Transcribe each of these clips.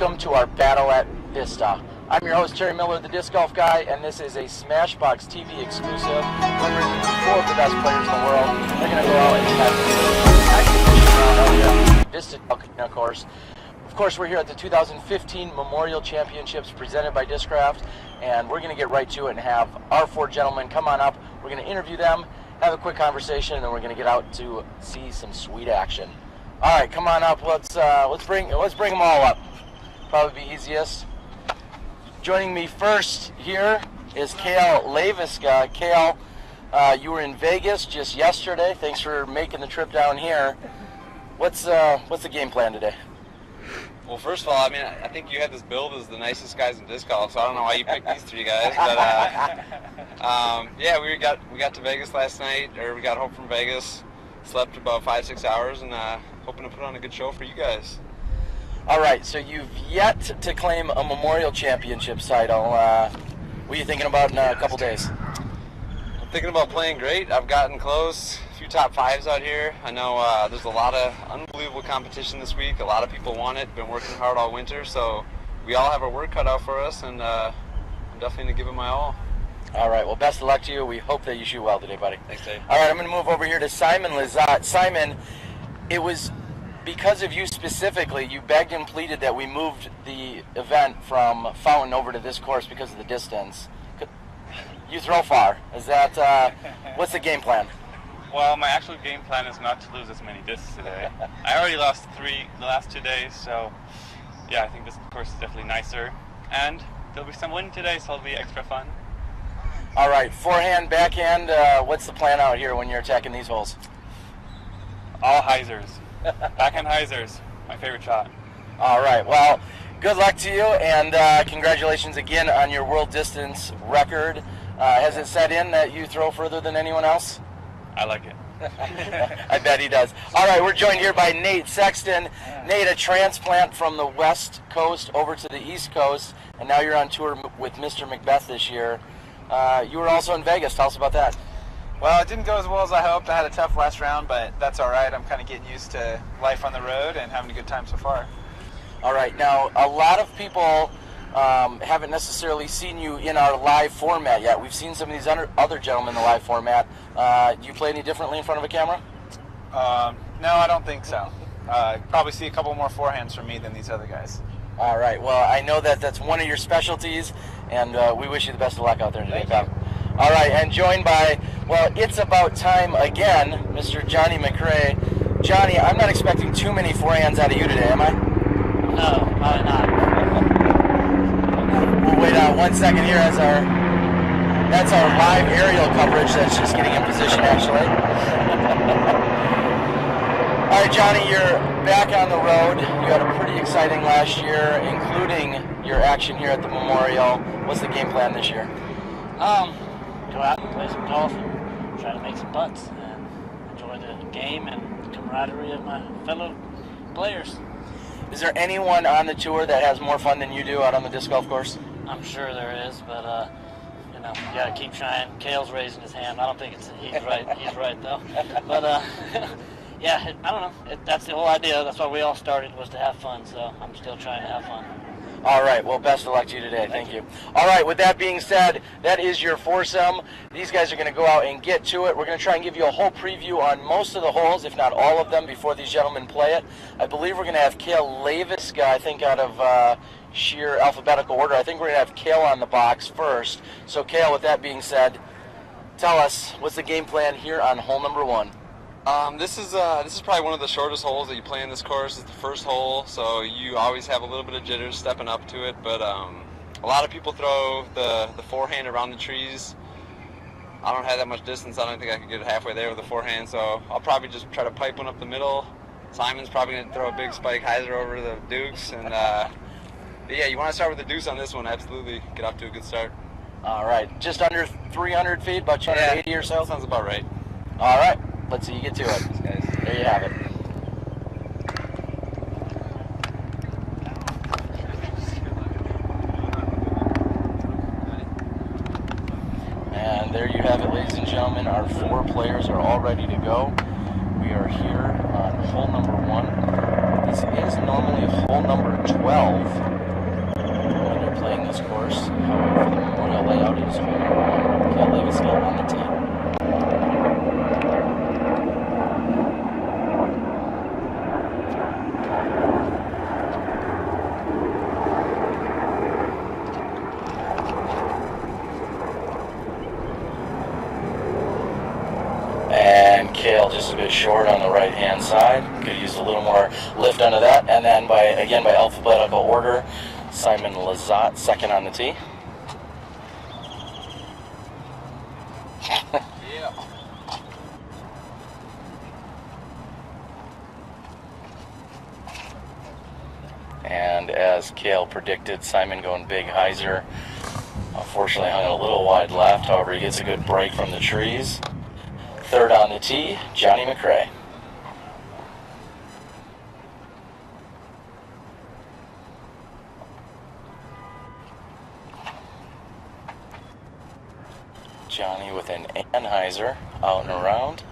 welcome to our battle at Vista. I'm your host, Terry Miller, the Disc Golf Guy, and this is a SmashBoxxTV exclusive. We're bringing you 4 of the best players in the world. They're going to go out and have Vista course. Of course, we're here at the 2015 Memorial Championships presented by Discraft, and we're going to get right to it and have our 4 gentlemen come on up. We're going to interview them, have a quick conversation, and then we're going to get out to see some sweet action. All right, come on up. Let's bring them all up. Probably be easiest. Joining me first here is Cale Leiviska. Cale, you were in Vegas just yesterday. Thanks for making the trip down here. What's the game plan today? Well, first of all, I mean, I think you had this build as the nicest guys in disc golf, so I don't know why you picked these 3 guys. But yeah, we got to Vegas last night, or we got home from Vegas, slept about 5-6 hours, and hoping to put on a good show for you guys. All right, so you've yet to claim a Memorial Championships title. What are you thinking about in a couple days? I'm thinking about playing great. I've gotten close. A few top 5s out here. I know there's a lot of unbelievable competition this week. A lot of people want it. Been working hard all winter, so we all have our work cut out for us, and I'm definitely going to give it my all. All right, well, best of luck to you. We hope that you shoot well today, buddy. Thanks, Dave. All right, I'm going to move over here to Simon Lizotte. Simon, it was because of you specifically, you begged and pleaded that we moved the event from Fountain over to this course because of the distance. You throw far. Is that, what's the game plan? Well, my actual game plan is not to lose as many discs today. I already lost 3 the last 2 days, so yeah, I think this course is definitely nicer. And there'll be some wind today, so it'll be extra fun. All right, forehand, backhand, what's the plan out here when you're attacking these holes? All hyzers. Backhand hyzers, my favorite shot. All right, well, good luck to you, and congratulations again on your world distance record. Has it set in that you throw further than anyone else? I like it. I bet he does. All right, we're joined here by Nate Sexton. Nate, a transplant from the West Coast over to the East Coast, and now you're on tour with Mr. Macbeth this year. You were also in Vegas. Tell us about that. Well, it didn't go as well as I hoped. I had a tough last round, but that's all right. I'm kind of getting used to life on the road and having a good time so far. All right, now a lot of people haven't necessarily seen you in our live format yet. We've seen some of these other gentlemen in the live format. Do you play any differently in front of a camera? No, I don't think so. Probably see a couple more forehands from me than these other guys. All right, well, I know that that's one of your specialties, and we wish you the best of luck out there today, Tom. All right, and joined by, well, it's about time again, Mr. JohnE McCray. Johnny, I'm not expecting too many forehands out of you today, am I? No, probably not. We'll wait 1 second here as that's our live aerial coverage that's just getting in position, actually. All right, Johnny, you're back on the road. You had a pretty exciting last year, including your action here at the Memorial. What's the game plan this year? Go out and play some golf and try to make some putts and enjoy the game and the camaraderie of my fellow players. Is there anyone on the tour that has more fun than you do out on the disc golf course? I'm sure there is, but you know, you gotta keep trying. Cale's raising his hand. I don't think he's right. He's right though. But yeah, I don't know. That's the whole idea. That's why we all started, was to have fun. So I'm still trying to have fun. All right, well, best of luck to you today. Thank you. All right, with that being said, that is your foursome. These guys are going to go out and get to it. We're going to try and give you a whole preview on most of the holes, if not all of them, before these gentlemen play it. I believe we're going to have Cale Leiviska, I think, out of sheer alphabetical order. I think we're going to have Cale on the box first. So, Cale, with that being said, tell us, what's the game plan here on hole number 1? This is probably one of the shortest holes that you play in this course. It's the first hole, so you always have a little bit of jitters stepping up to it. But a lot of people throw the forehand around the trees. I don't have that much distance. I don't think I could get it halfway there with the forehand, so I'll probably just try to pipe one up the middle. Simon's probably going to throw a big spike hyzer over the dukes, and yeah, you want to start with the deuce on this one. Absolutely, get off to a good start. All right, just under 300 feet, about 280 or so. Sounds about right. All right. Let's see you get to it. Thanks, guys. There you have it. And there you have it, ladies and gentlemen. Our 4 players are all ready to go. We are here on hole number 1. This is normally hole number 12. playing this course. However, the memorial layout is Cale Leiviska on the tee. And Cale just a bit short on the right-hand side. Could use a little more lift under that. And then by alphabetical order, Simon Lizotte second on the tee. Yeah. And as Cale predicted, Simon going big hyzer. Unfortunately hung a little wide left. However, he gets a good break from the trees. Third on the tee, JohnE McCray. Johnny with an Anheuser out and around.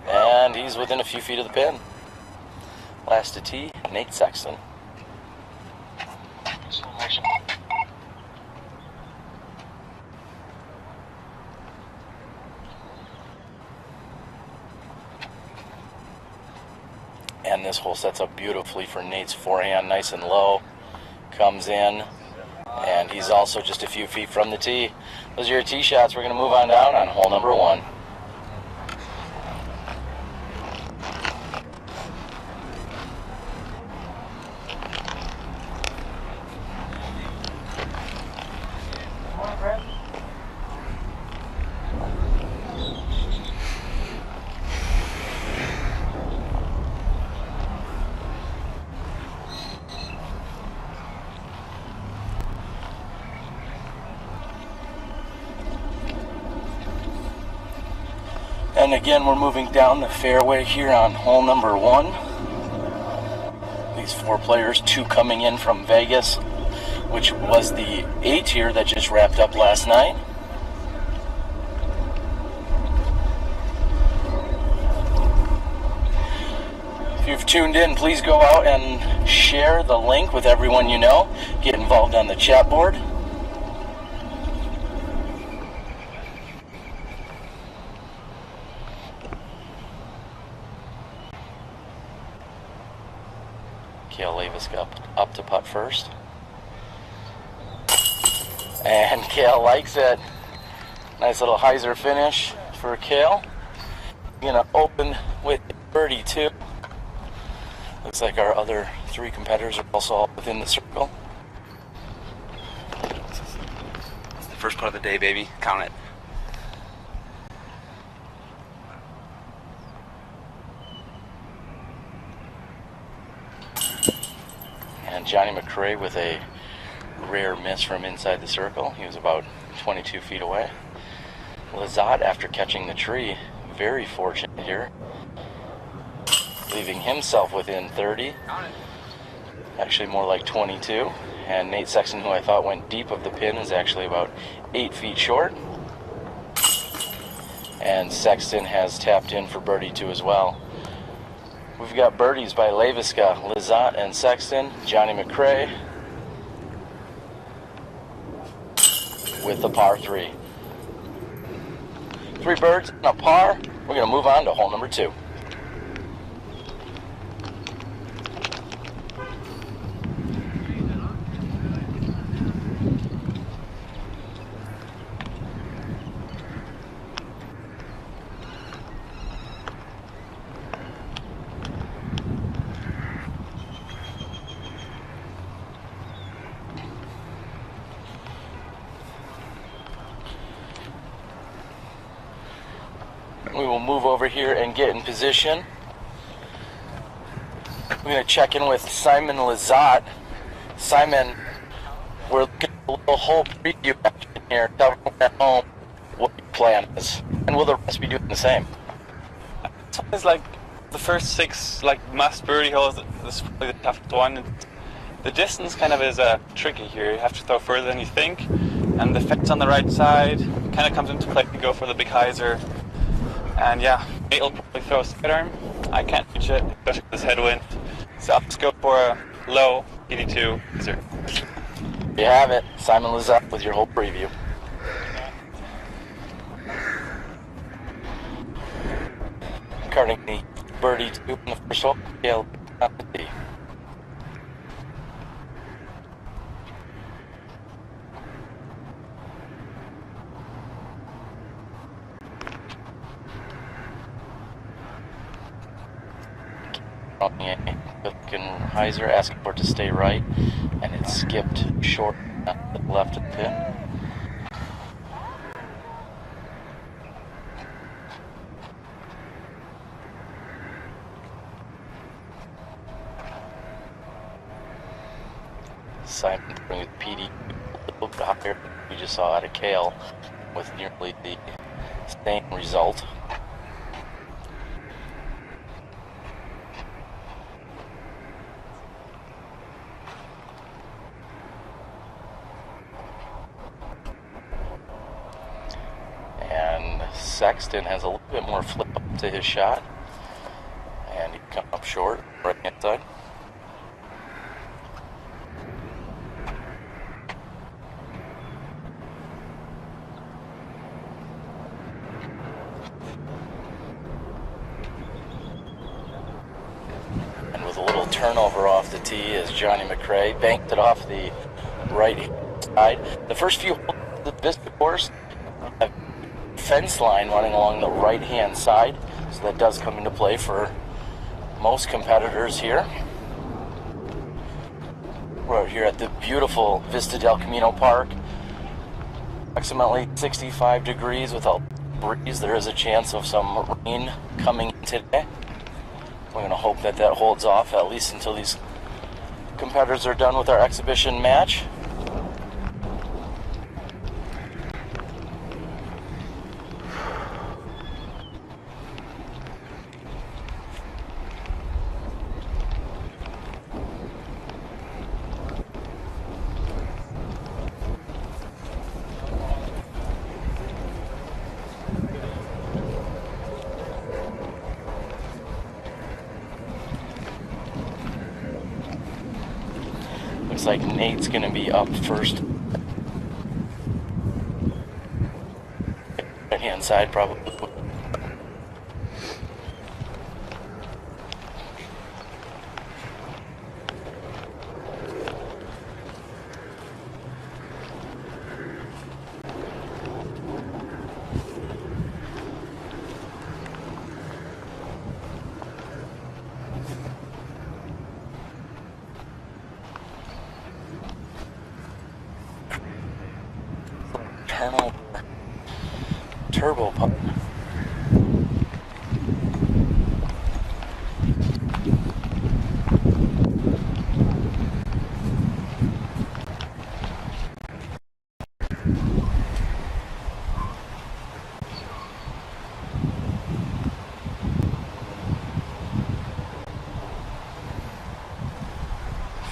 And he's within a few feet of the pin. Last to tee, Nate Sexton. And this hole sets up beautifully for Nate's forehand, nice and low. Comes in, and he's also just a few feet from the tee. Those are your tee shots. We're going to move on down on hole number 1. And again, we're moving down the fairway here on hole number 1. These 4 players, 2 coming in from Vegas, which was the A tier that just wrapped up last night. If you've tuned in, please go out and share the link with everyone you know. Get involved on the chat board. Cale Leiviska up to putt first. And Cale likes it. Nice little hyzer finish for Cale. Gonna open with birdie 2. Looks like our other 3 competitors are also all within the circle. It's the first putt of the day, baby. Count it. And JohnE McCray with a rare miss from inside the circle. He was about 22 feet away. Lizotte, after catching the tree, very fortunate here, leaving himself within 30. Actually more like 22. And Nate Sexton, who I thought went deep of the pin, is actually about 8 feet short. And Sexton has tapped in for birdie 2 as well. We've got birdies by Leiviska, Lizotte, and Sexton. JohnE McCray with the par 3. 3 birds and a par. We're going to move on to hole number 2. We will move over here and get in position. We're going to check in with Simon Lizotte. Simon, we're looking at a little whole preview action here. Tell everyone at home what your plan is. And will the rest be doing the same? It's like the first 6 must birdie holes. This is probably the toughest one. The distance kind of is tricky here. You have to throw further than you think. And the fence on the right side kind of comes into play to go for the big hyzer. And yeah, Nate will probably throw a sidearm. I can't reach it, especially with this headwind. So I'll just go for a low 82 hyzer. You have it. Simon Lizotte with your whole preview. Carting the birdie 2 in the first hole. Cale Leiviska. Heiser asking for it to stay right, and it skipped short to the left of the pin. Simon bringing the PD a little bit higher. We just saw out of Cale with nearly the same result. Sexton has a little bit more flip up to his shot, and he come up short, right hand side. And with a little turnover off the tee as JohnE McCray banked it off the right side. The first few holes of the Vista course have fence line running along the right hand side, so that does come into play for most competitors here. We're out here at the beautiful Vista del Camino Park, approximately 65 degrees with a breeze. There is a chance of some rain coming today. We're going to hope that that holds off at least until these competitors are done with our exhibition match. Looks like Nate's going to be up first. Right hand side probably. Turbo pump.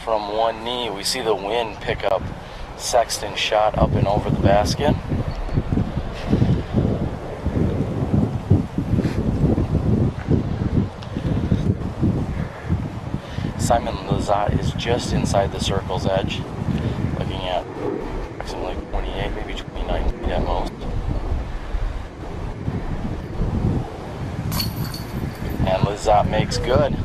From one knee, we see the wind pick up Sexton's shot up and over the basket. Simon Lizotte is just inside the circle's edge, looking at approximately 28, maybe 29 feet at most. And Lizotte makes good.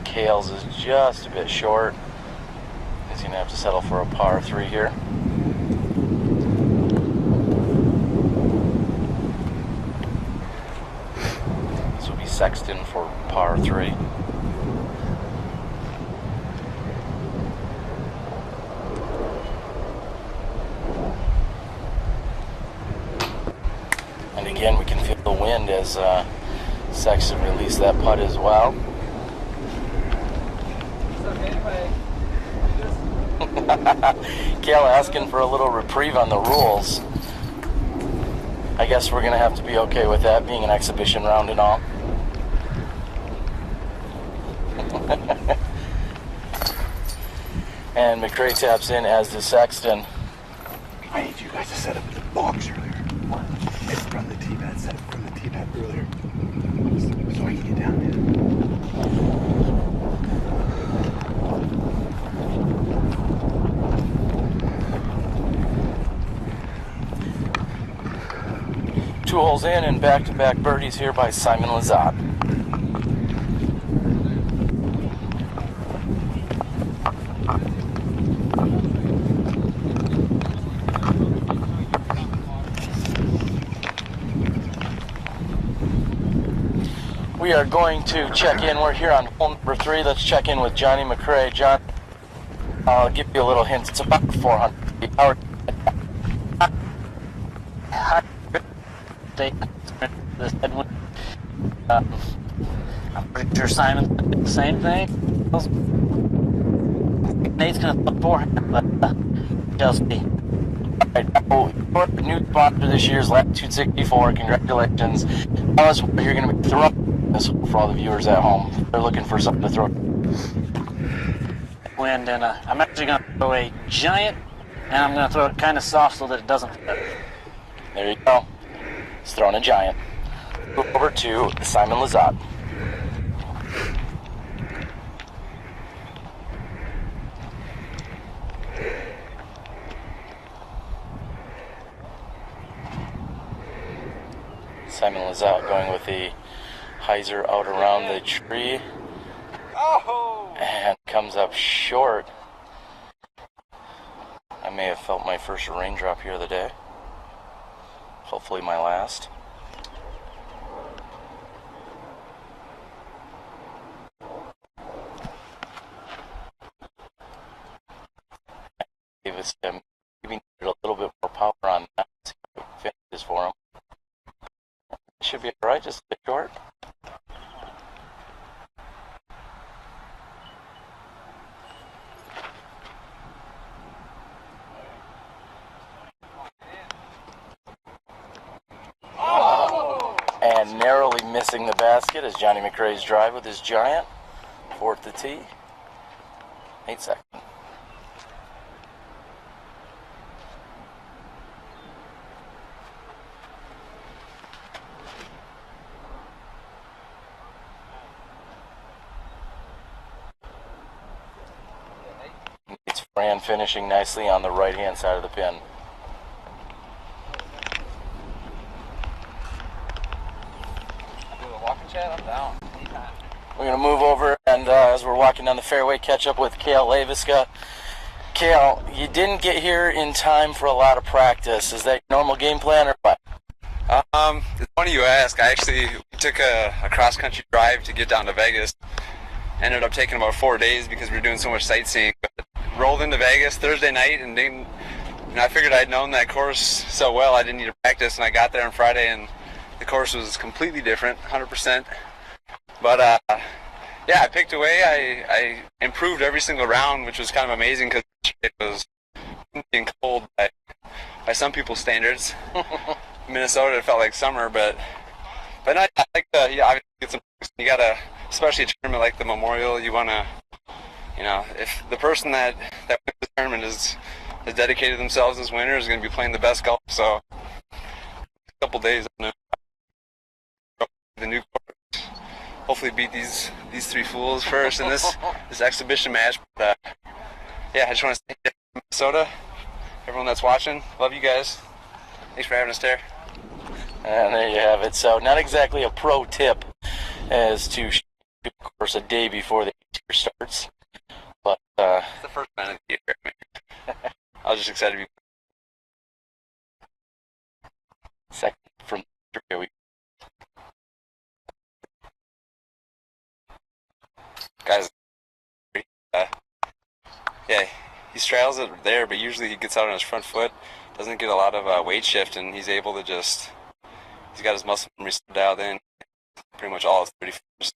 Cale's is just a bit short. He's going to have to settle for a par 3 here. This will be Sexton for par 3. And again, we can feel the wind as Sexton released that putt as well. Cale asking for a little reprieve on the rules. I guess we're going to have to be okay with that being an exhibition round and all. And McCray taps in as the Sexton. I need you guys to set up the box earlier. What? From the T-pad, set up from the T-pad earlier. So I can get down there. 2 holes in and back-to-back birdies here by Simon Lizotte. We are going to check in. We're here on hole number 3. Let's check in with JohnE McCray. John, I'll give you a little hint. It's about 400 feet. This headwind. I'm pretty sure Simon's gonna do the same thing. Nate's gonna throw forehand, but shall see. Alright, so the new sponsor this year is Latitude 64. Congratulations. Tell us what you're going to be throwing this for all the viewers at home. They're looking for something to throw. Wind, and I'm actually gonna throw a giant, and I'm gonna throw it kind of soft so that it doesn't fit. There you go. He's throwing a giant. Move over to Simon Lizotte. Simon Lizotte going with the hyzer out around the tree. Oh! And comes up short. I may have felt my first raindrop here of the day. Hopefully my last. Davis maybe needed a little bit more power on that. See if it finishes for him. Should be alright, just a bit short. And narrowly missing the basket is JohnE McCray's drive with his giant. 4th to tee. Nate Sexton. It's Fran finishing nicely on the right-hand side of the pin. I'm down. We're going to move over, and as we're walking down the fairway, catch up with Cale Leiviska. Cale, you didn't get here in time for a lot of practice. Is that your normal game plan or what? It's funny you ask. I actually took a cross-country drive to get down to Vegas. Ended up taking about 4 days because we were doing so much sightseeing. But rolled into Vegas Thursday night, and didn't, I figured I'd known that course so well I didn't need to practice, and I got there on Friday, and the course was completely different, 100%. But yeah, I picked away. I improved every single round, which was kind of amazing because it was being cold by some people's standards. Minnesota, it felt like summer, but I like obviously get some. You gotta, especially a tournament like the Memorial, you wanna, if the person that wins the tournament has dedicated themselves as winners, is gonna be playing the best golf. So a couple days on the new course. Hopefully beat these 3 fools first in this exhibition match. But yeah, I just want to say Minnesota, everyone that's watching, love you guys. Thanks for having us there. And there you have it. So not exactly a pro tip as to shoot the course a day before the tour starts, but it's the first time of the year. I was just excited to be second from the week. Guys, yeah, he straddles it there, but usually he gets out on his front foot, doesn't get a lot of weight shift, and he's able to he's got his muscle memory dialed in pretty much all his 31st.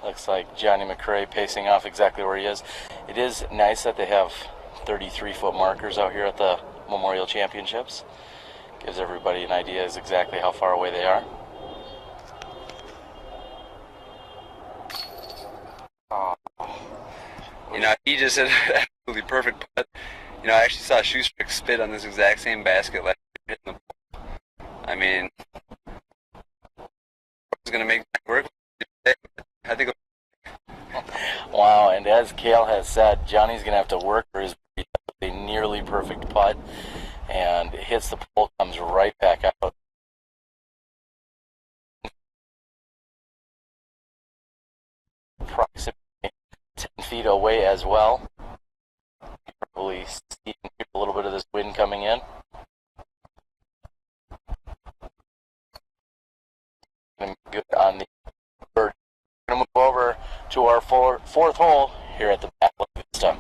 Looks like JohnE McCray pacing off exactly where he is. It is nice that they have 33-foot markers out here at the Memorial Championships. Gives everybody an idea as exactly how far away they are. You know, he just hit an absolutely perfect putt. You know, I actually saw Shoestrick spit on this exact same basket last year hitting the ball. I mean, it's going to make that work. I think. Wow, and as Cale has said, Johnny's going to have to work for his a nearly perfect putt, and hits the pole, comes right back out. Approximately 10 feet away as well. Probably see a little bit of this wind coming in. Good on the bird. We're going to move over to our fourth hole here at the back of Vista.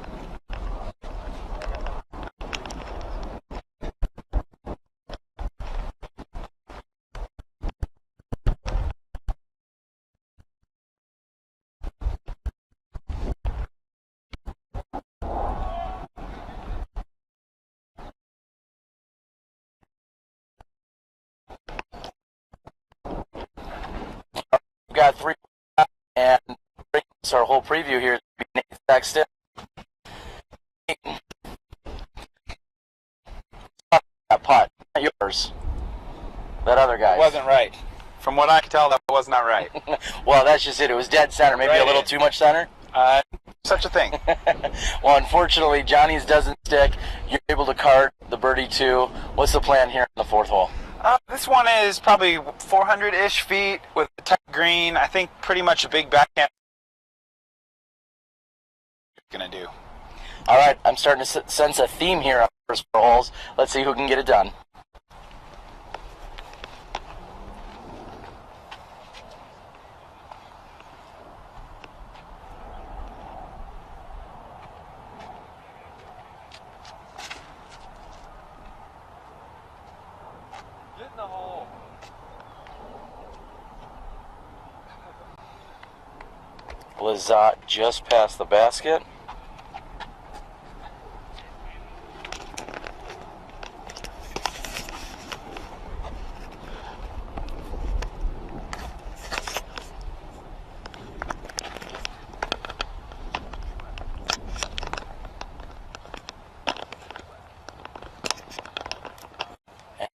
We've got 3, and our whole preview here is Nate Sexton. That putt, not yours. That other guy. It wasn't right. From what I can tell, that was not right. Well, that's just it. It was dead center, maybe Right a little in. too much center. Such a thing. Well, unfortunately, Johnny's doesn't stick. You're able to cart the birdie too. What's the plan here on the fourth hole? This one is probably 400-ish feet with a tight green. I think pretty much a big backhand. Gonna do. All right, I'm starting to sense a theme here on the first 4 holes. Let's see who can get it done. Get in the hole. Lizotte just past the basket.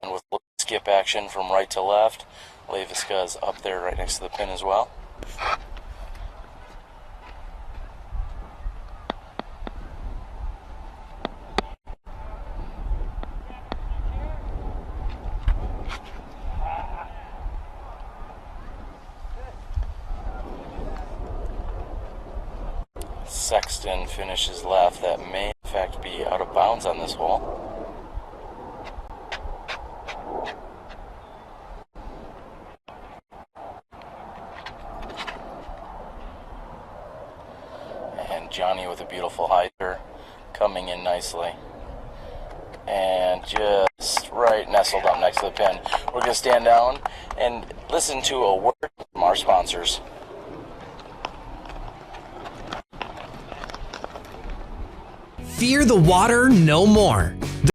And with skip action from right to left, Leiviska is up there right next to the pin as well. Sexton finishes left. That may in fact be out of bounds on this hole. And Johnny with a beautiful hiker coming in nicely. And just right nestled up next to the pin. We're going to stand down and listen to a word from our sponsors. Fear the water no more. The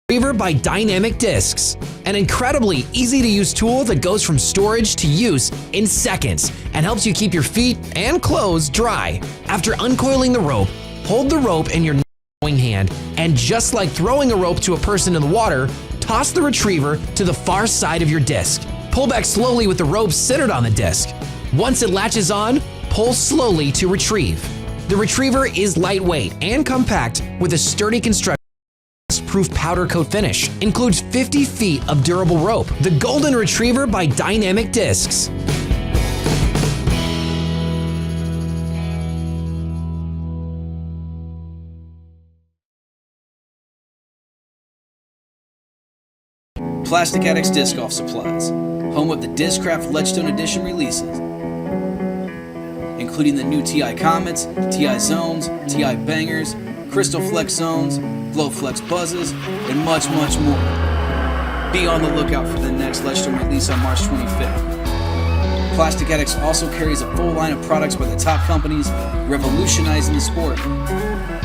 Retriever by Dynamic Discs, an incredibly easy-to-use tool that goes from storage to use in seconds and helps you keep your feet and clothes dry. After uncoiling the rope, hold the rope in your throwing hand, and just like throwing a rope to a person in the water, toss the retriever to the far side of your disc. Pull back slowly with the rope centered on the disc. Once it latches on, pull slowly to retrieve. The retriever is lightweight and compact with a sturdy construction. Proof powder coat finish. Includes 50 feet of durable rope. The Golden Retriever by Dynamic Discs. Plastic Addicts Disc Golf Supplies, home of the Discraft Ledgestone Edition releases, including the new TI Comets, TI Zones, TI Bangers, Crystal Flex Zones, Glow Flex Buzzes, and much, much more. Be on the lookout for the next Ledgestone release on March 25th. Plastic Addicts also carries a full line of products by the top companies revolutionizing the sport.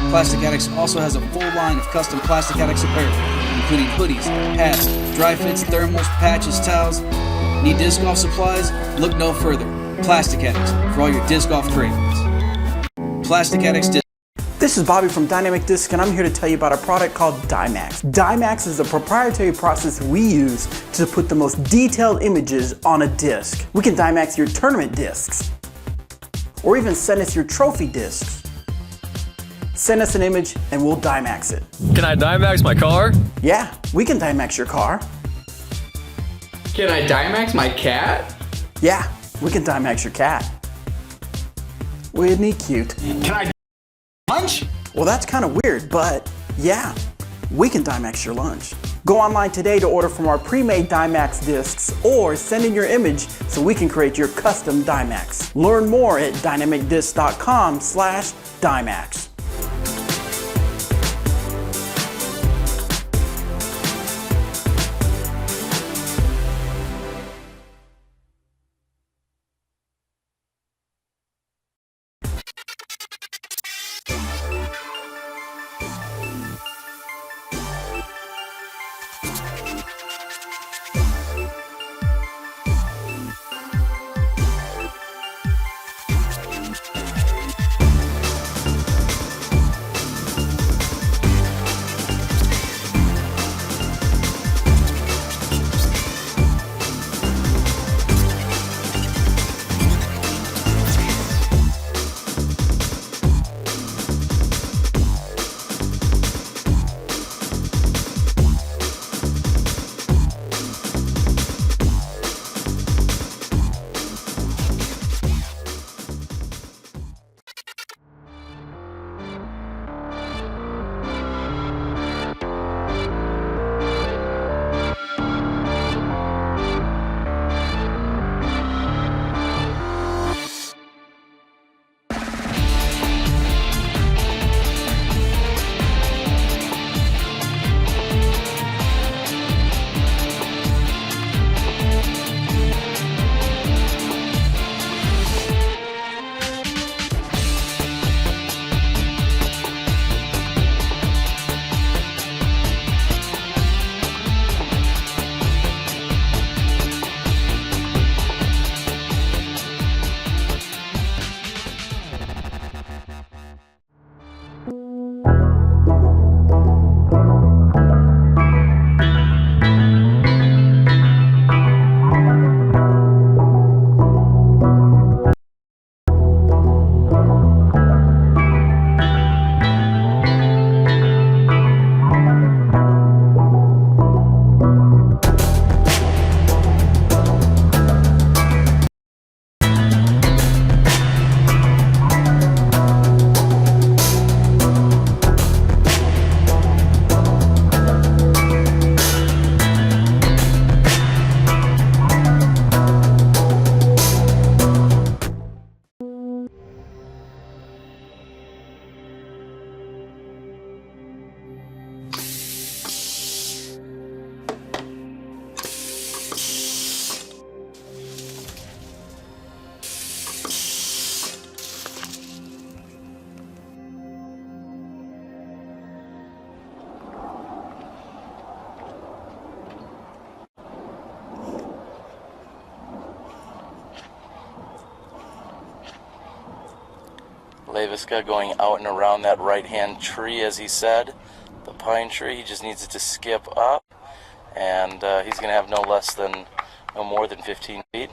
Plastic Addicts also has a full line of custom Plastic Addicts apparel. including hoodies, hats, dry fits, thermals, patches, towels. Need disc golf supplies? Look no further. Plastic Addicts for all your disc golf cravings. Plastic Addicts Discs. This is Bobby from Dynamic Discs, and I'm here to tell you about a product called Dymax. Dymax is a proprietary process we use to put the most detailed images on a disc. We can Dymax your tournament discs, or even send us your trophy discs. Send us an image and we'll Dymax it. Can I Dymax my car? Yeah, we can Dymax your car. Can I Dymax my cat? Yeah, we can Dymax your cat. Isn't he cute? Can I lunch? Well, that's kind of weird, but yeah, we can Dymax your lunch. Go online today to order from our pre-made Dymax discs or send in your image so we can create your custom Dymax. Learn more at dynamicdiscs.com/Dymax. Leiviska going out and around that right-hand tree, as he said, the pine tree. He just needs it to skip up, and he's going to have no more than 15 feet.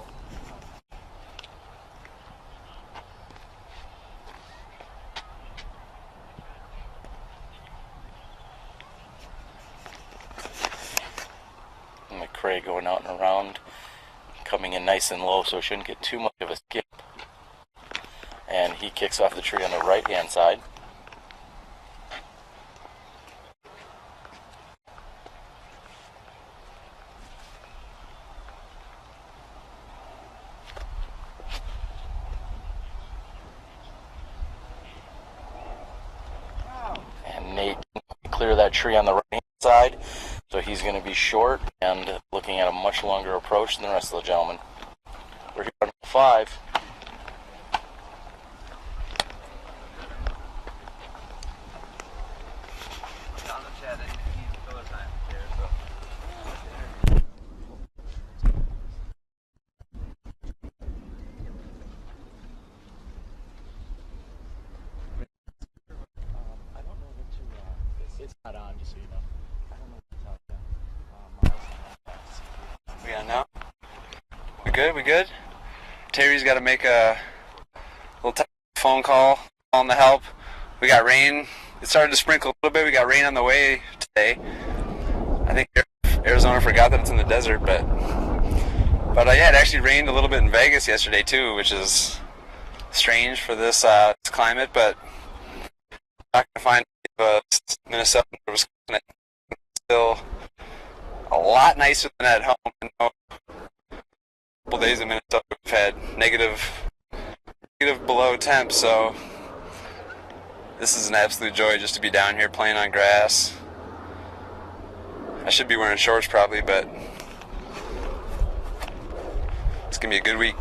McCray going out and around, coming in nice and low, so it shouldn't get too much of a skip. And he kicks off the tree on the right-hand side. And Nate clear that tree on the right-hand side, so he's going to be short and looking at a much longer approach than the rest of the gentlemen. We're here on 5. It's not on, just so you know. I don't know what's out there. We got now? We good? We good? Terry's got to make a little phone call on the help. We got rain. It started to sprinkle a little bit. We got rain on the way today. I think Arizona forgot that it's in the desert, but yeah, it actually rained a little bit in Vegas yesterday too, which is strange for this climate. But I'm not gonna find Minnesota or Wisconsin. Still a lot nicer than at home. I know a couple days in Minnesota we've had negative below temp, so this is an absolute joy just to be down here playing on grass. I should be wearing shorts probably, but it's gonna be a good week.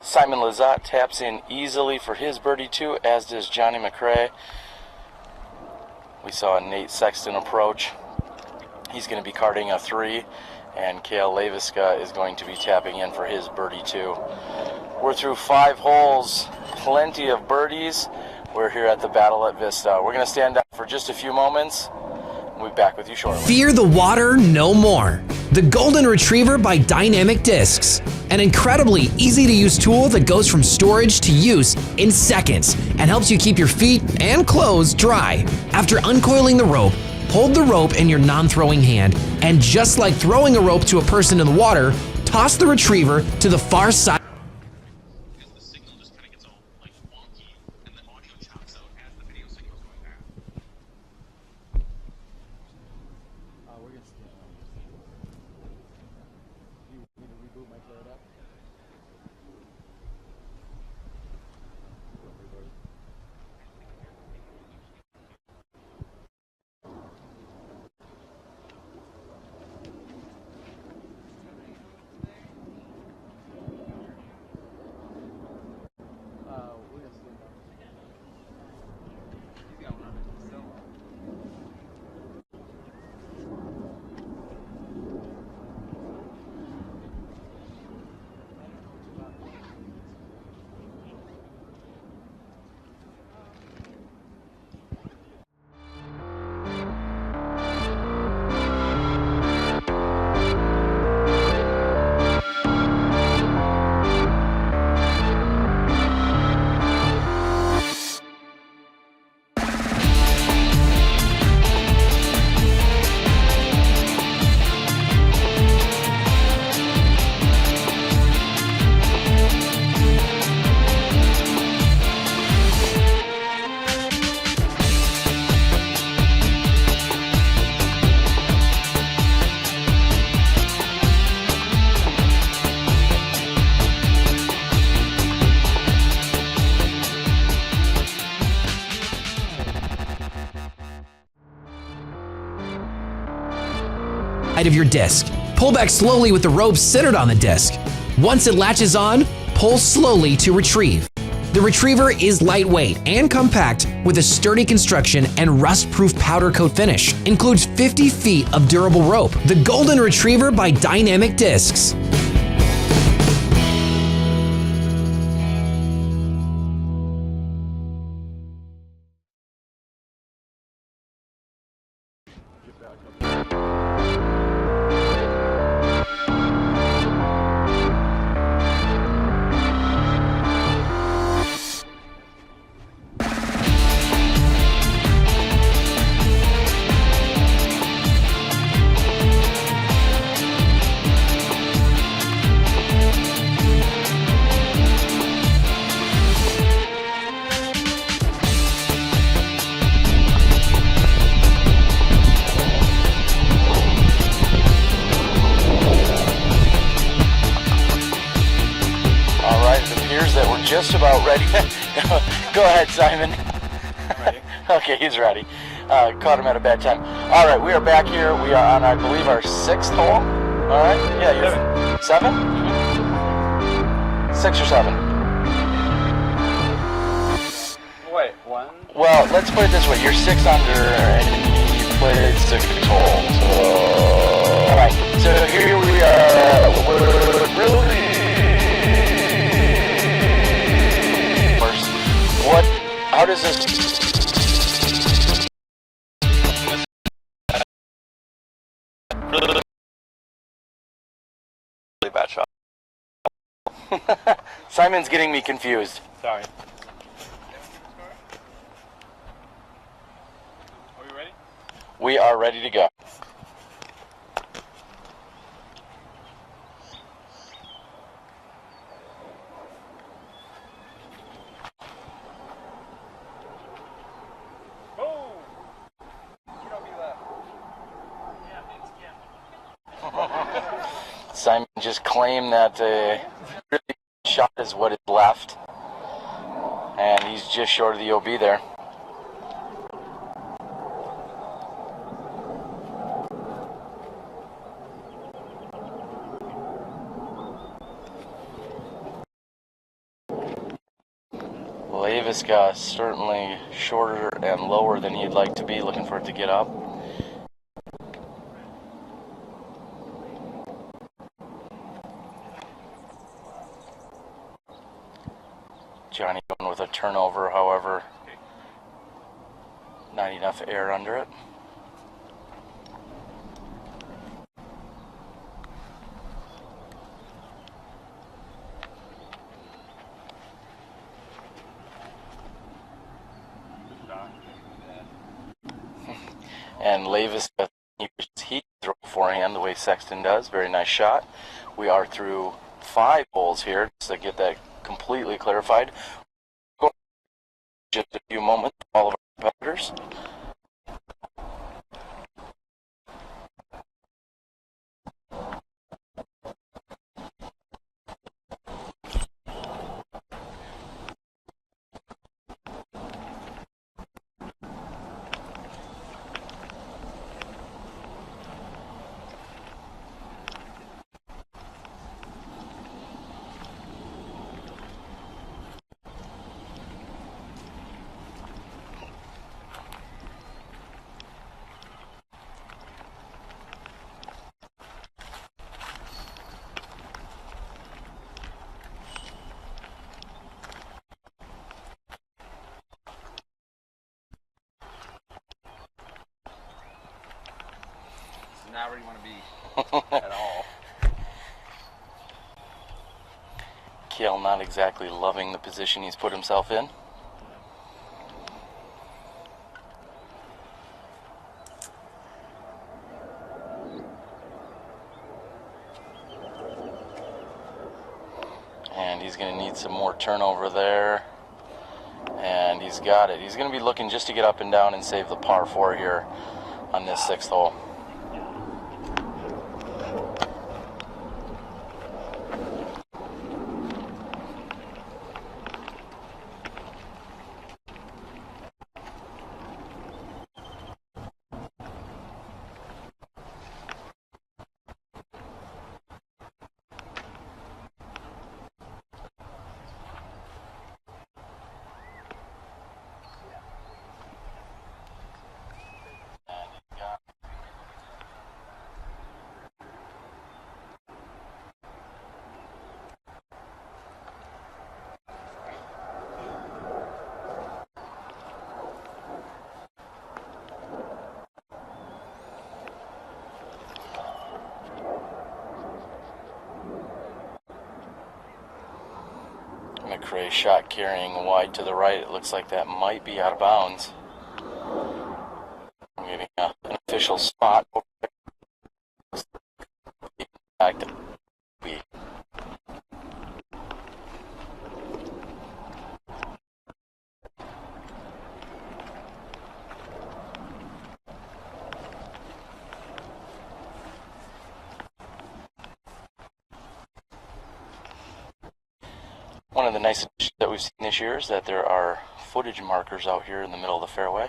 Simon Lizotte taps in easily for his birdie too, as does JohnE McCray. We saw Nate Sexton approach. He's going to be carding a 3, and Cale Leiviska is going to be tapping in for his birdie too. We're through 5 holes, plenty of birdies. We're here at the battle at Vista. We're going to stand up for just a few moments. We'll be back with you shortly. Fear the water no more. The Golden Retriever by Dynamic Discs. An incredibly easy to use tool that goes from storage to use in seconds and helps you keep your feet and clothes dry. After uncoiling the rope, hold the rope in your non-throwing hand, and just like throwing a rope to a person in the water, toss the retriever to the far side. Of your disc. Pull back slowly with the rope centered on the disc. Once it latches on, pull slowly to retrieve. The retriever is lightweight and compact with a sturdy construction and rust-proof powder coat finish. Includes 50 feet of durable rope. The Golden Retriever by Dynamic Discs. just about ready. Go ahead, Simon. I'm ready. Okay, he's ready. Caught him at a bad time. All right, we are back here. We are on, I believe, our 6th hole. All right. Yeah, you're 7? 6 or 7? Wait, 1? Well, let's put it this way. You're 6 under, and you played 6th hole. So, all right. So here we are. We're really. What? How does this? Really bad shot. Simon's getting me confused. Sorry. Are we ready? We are ready to go. Simon just claimed that really shot is what is left, and he's just short of the OB there. Leiviska certainly shorter and lower than he'd like to be, looking for it to get up. Johnny going with a turnover, however, not enough air under it. And Leiviska, he throw forehand the way Sexton does. Very nice shot. We are through 5 holes here just to get that completely clarified. Just a few moments, all of our competitors. Not where you want to be at all. Cale not exactly loving the position he's put himself in. And he's going to need some more turnover there. And he's got it. He's going to be looking just to get up and down and save the par 4 here on this 6th hole. McCray shot carrying wide to the right. It looks like that might be out of bounds. I'm getting an official spot. Back to B. One of the nice additions that we've seen this year is that there are footage markers out here in the middle of the fairway.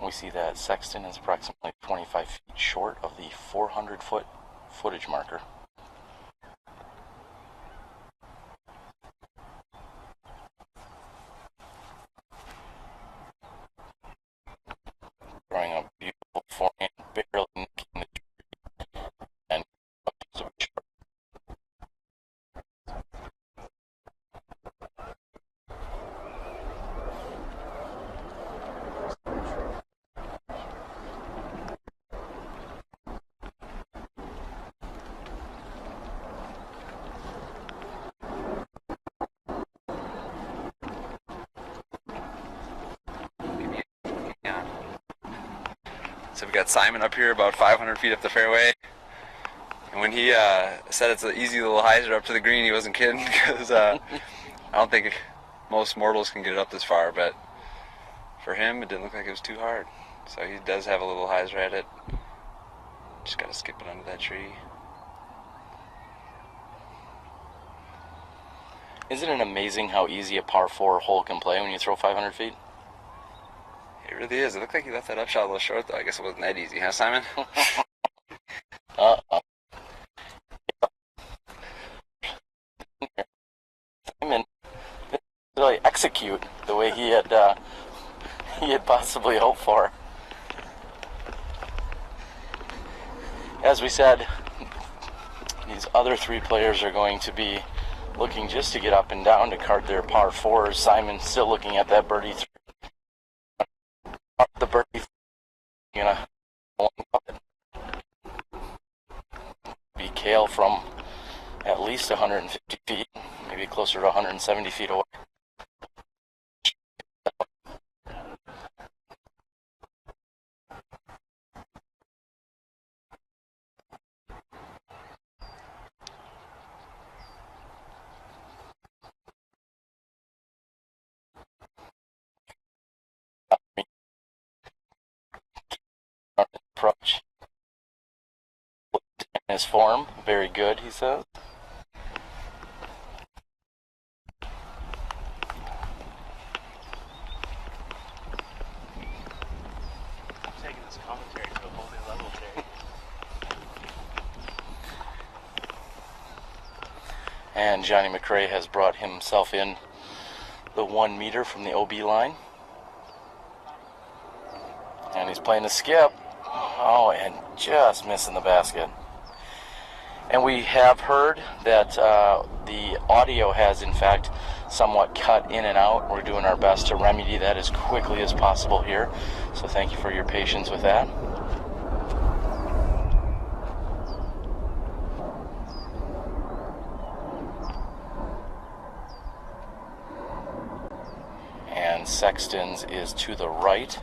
We see that Sexton is approximately 25 feet short of the 400-foot footage marker. Throwing a beautiful forehand, barely nicking the tree, and short. So we got Simon up here about 500 feet up the fairway, and when he said it's an easy little hyzer up to the green, he wasn't kidding, because I don't think most mortals can get it up this far, but for him it didn't look like it was too hard. So he does have a little hyzer at it. Just got to skip it under that tree. Isn't it amazing how easy a par 4 hole can play when you throw 500 feet? It really is. It looked like he left that up shot a little short, though. I guess it wasn't that easy, huh, Simon? Simon didn't really execute the way he had possibly hoped for. As we said, these other 3 players are going to be looking just to get up and down to card their par 4s. Simon still looking at that birdie 3. The birdie, gonna be Cale from at least 150 feet, maybe closer to 170 feet away. Approach. His form, very good, he says. Taking this commentary to a whole new level, Terry. And JohnE McCray has brought himself in the 1 meter from the OB line. And he's playing the skip. Oh, and just missing the basket. And we have heard that the audio has, in fact, somewhat cut in and out. We're doing our best to remedy that as quickly as possible here. So thank you for your patience with that. And Sexton's is to the right.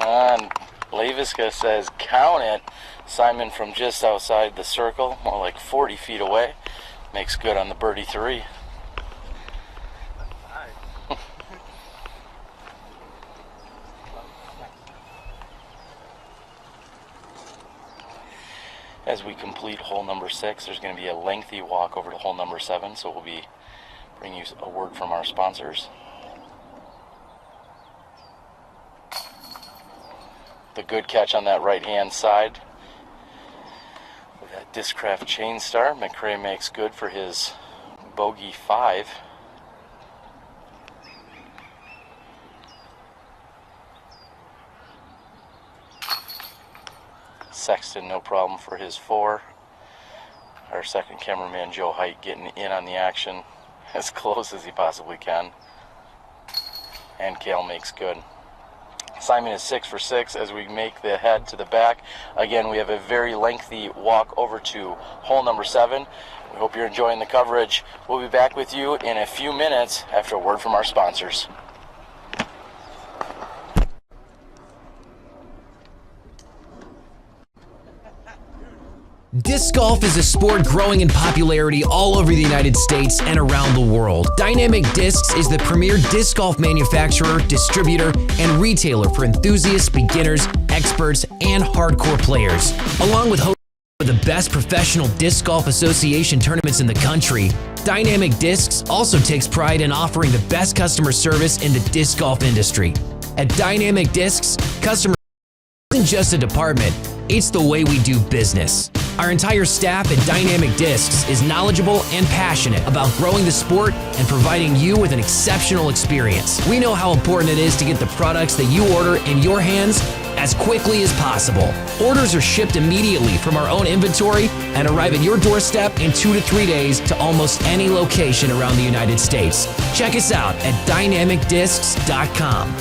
And Leiviska says, count it. Simon from just outside the circle, more like 40 feet away, makes good on the birdie 3. As we complete hole number 6, there's going to be a lengthy walk over to hole number 7, so we'll be bringing you a word from our sponsors. The good catch on that right-hand side with that Discraft chain star. McCray makes good for his bogey 5. Sexton, no problem for his 4. Our second cameraman, Joe Height, getting in on the action as close as he possibly can. And Cale makes good. Simon is 6 for 6 as we make the head to the back. Again, we have a very lengthy walk over to hole number 7. We hope you're enjoying the coverage. We'll be back with you in a few minutes after a word from our sponsors. Disc golf is a sport growing in popularity all over the United States and around the world. Dynamic Discs is the premier disc golf manufacturer, distributor, and retailer for enthusiasts, beginners, experts, and hardcore players. Along with hosting the best professional disc golf association tournaments in the country, Dynamic Discs also takes pride in offering the best customer service in the disc golf industry. At Dynamic Discs, customer isn't just a department, it's the way we do business. Our entire staff at Dynamic Discs is knowledgeable and passionate about growing the sport and providing you with an exceptional experience. We know how important it is to get the products that you order in your hands as quickly as possible. Orders are shipped immediately from our own inventory and arrive at your doorstep in 2 to 3 days to almost any location around the United States. Check us out at dynamicdiscs.com.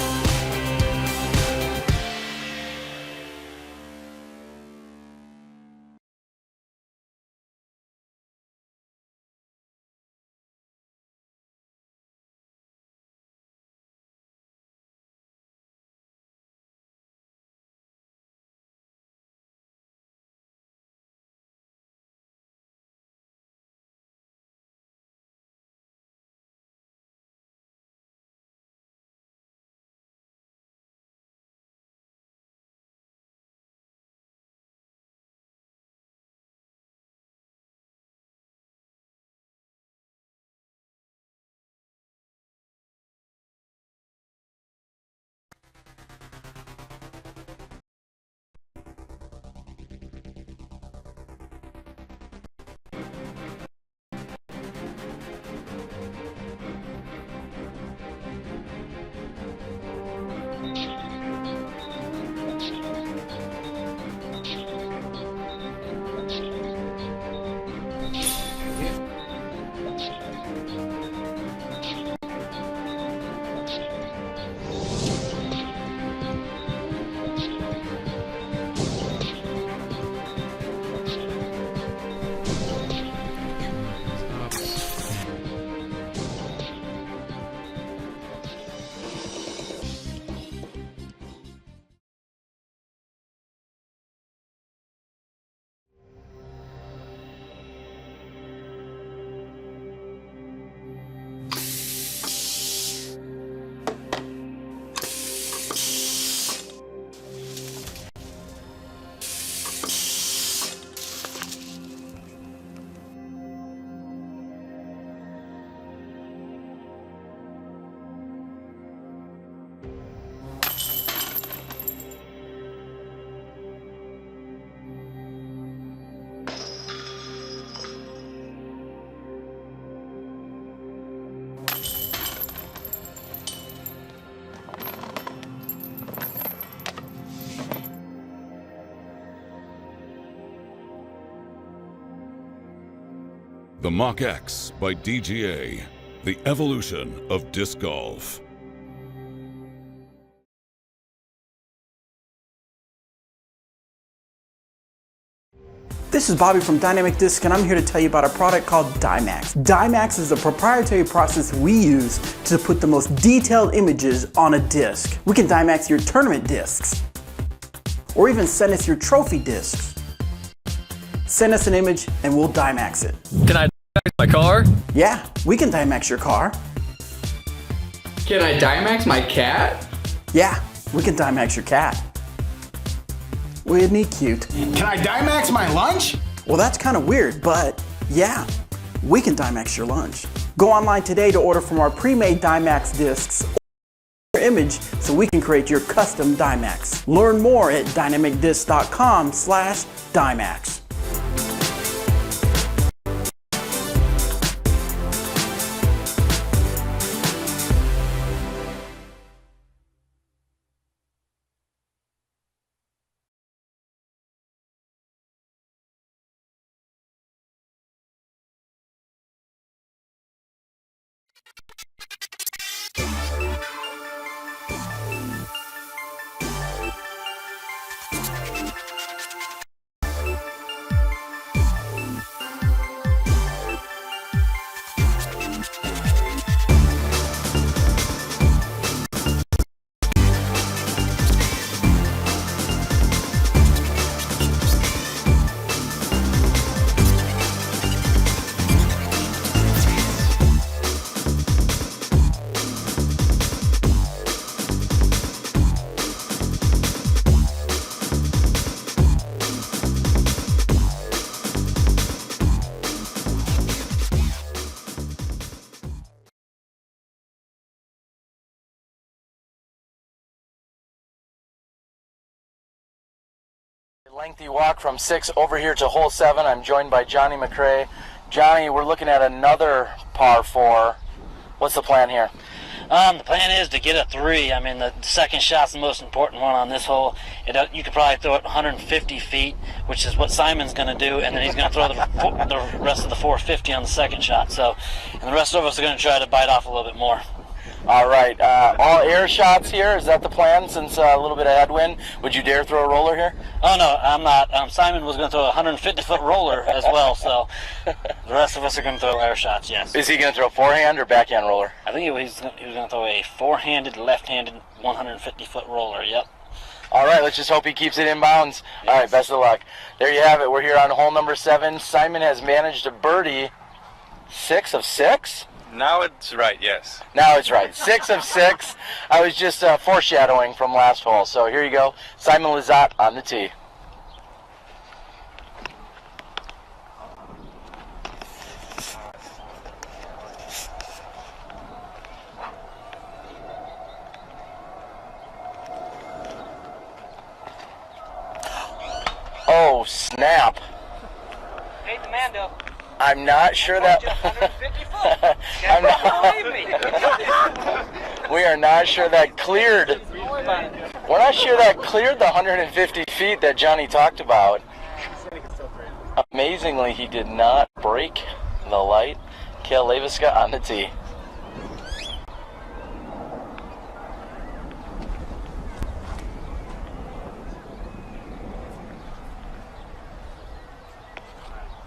The Mach X by DGA, the evolution of disc golf. This is Bobby from Dynamic Discs, and I'm here to tell you about a product called Dymax. Dymax is a proprietary process we use to put the most detailed images on a disc. We can Dymax your tournament discs, or even send us your trophy discs. Send us an image and we'll Dymax it. Can I Dymax my car? Yeah, we can Dymax your car. Can I Dymax my cat? Yeah, we can Dymax your cat. Isn't he cute? Can I Dymax my lunch? Well, that's kind of weird, but yeah, we can Dymax your lunch. Go online today to order from our pre-made Dymax discs or your image so we can create your custom Dymax. Learn more at dynamicdiscs.com/Dymax. Lengthy walk from 6 over here to hole 7. I'm joined by JohnE McCray. Johnny, we're looking at another par 4. What's the plan here? The plan is to get a 3. I mean, the second shot's the most important one on this hole. You could probably throw it 150 feet, which is what Simon's going to do, and then he's going to throw the rest of the 450 on the second shot. So, and the rest of us are going to try to bite off a little bit more. All right, all air shots here. Is that the plan since a little bit of headwind? Would you dare throw a roller here? Oh, no, I'm not. Simon was going to throw a 150-foot roller as well, so the rest of us are going to throw air shots, yes. Is he going to throw forehand or backhand roller? I think he was going to throw a four-handed, left-handed 150-foot roller, yep. All right, let's just hope he keeps it in bounds. Yes. All right, best of luck. There you have it. We're here on hole number 7. Simon has managed a birdie 6 of 6. Now it's right, yes. Now it's right. 6 of 6. I was just foreshadowing from last hole. So here you go. Simon Lizotte on the tee. Oh, snap. Hey, the Mando. I'm not sure that. We are not sure that cleared. We're not sure that cleared the 150 feet that Johnny talked about. Amazingly, he did not break the light. Cale Leiviska on the tee.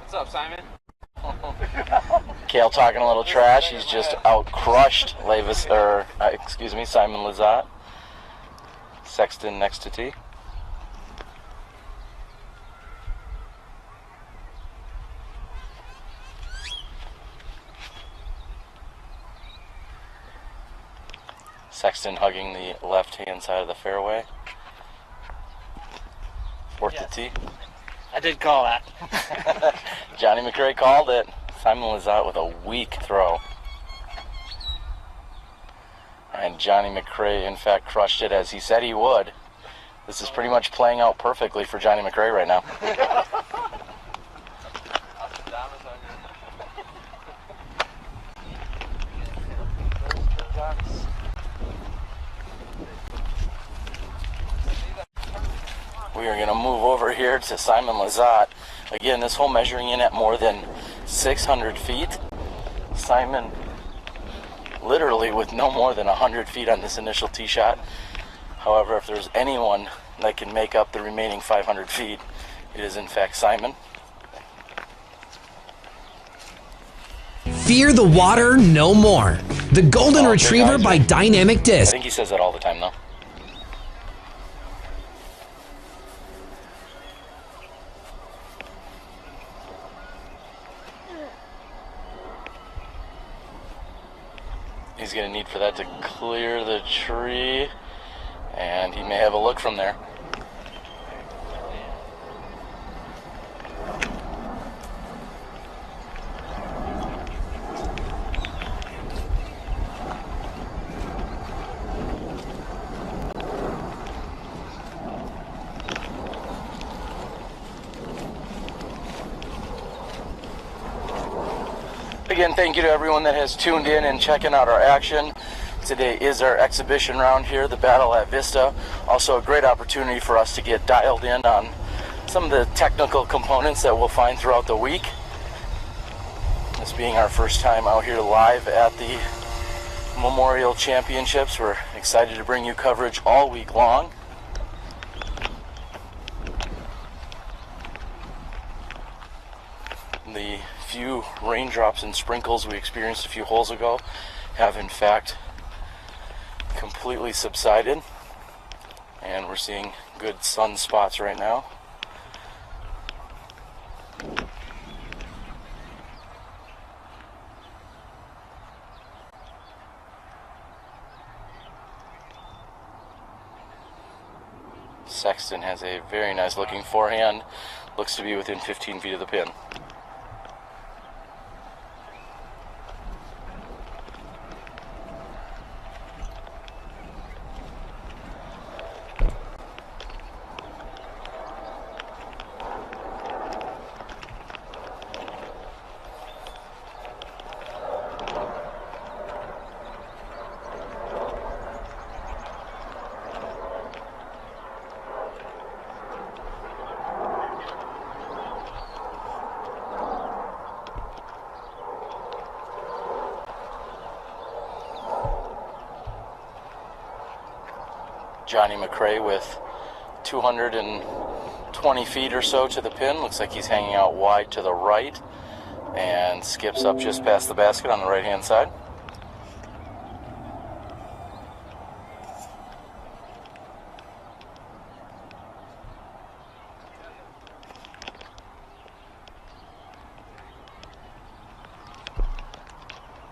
What's up, Simon? Cale talking a little trash. He's just out-crushed Simon Lizotte. Sexton next to tee. Sexton hugging the left-hand side of the fairway. Fourth to tee. I did call that. JohnE McCray called it. Simon Lizotte with a weak throw. And JohnE McCray, in fact, crushed it as he said he would. This is pretty much playing out perfectly for JohnE McCray right now. We are going to move over here to Simon Lizotte. Again, this hole measuring in at more than 600 feet. Simon literally with no more than 100 feet on this initial tee shot. However, if there's anyone that can make up the remaining 500 feet, it is in fact Simon. Fear the water no more. The Golden Retriever by Dynamic I Discs. think he says that all the time though. He's going to need for that to clear the tree, and he may have a look from there. Again, thank you to everyone that has tuned in and checking out our action. Today is our exhibition round here, the battle at Vista. Also a great opportunity for us to get dialed in on some of the technical components that we'll find throughout the week. This being our first time out here live at the Memorial Championships, we're excited to bring you coverage all week long. The few raindrops and sprinkles we experienced a few holes ago have in fact completely subsided, and we're seeing good sun spots right now. Sexton has a very nice looking forehand, looks to be within 15 feet of the pin. JohnE McCray with 220 feet or so to the pin. Looks like he's hanging out wide to the right and skips up just past the basket on the right hand side.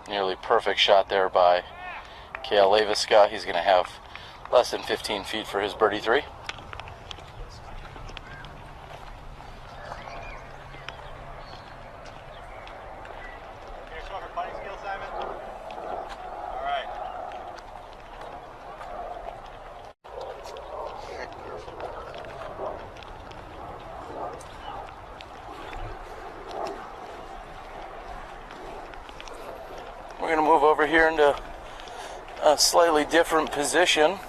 Nearly perfect shot there by Cale Leiviska. He's going to have less than 15 feet for his birdie 3. We're going to move over here into a slightly different position.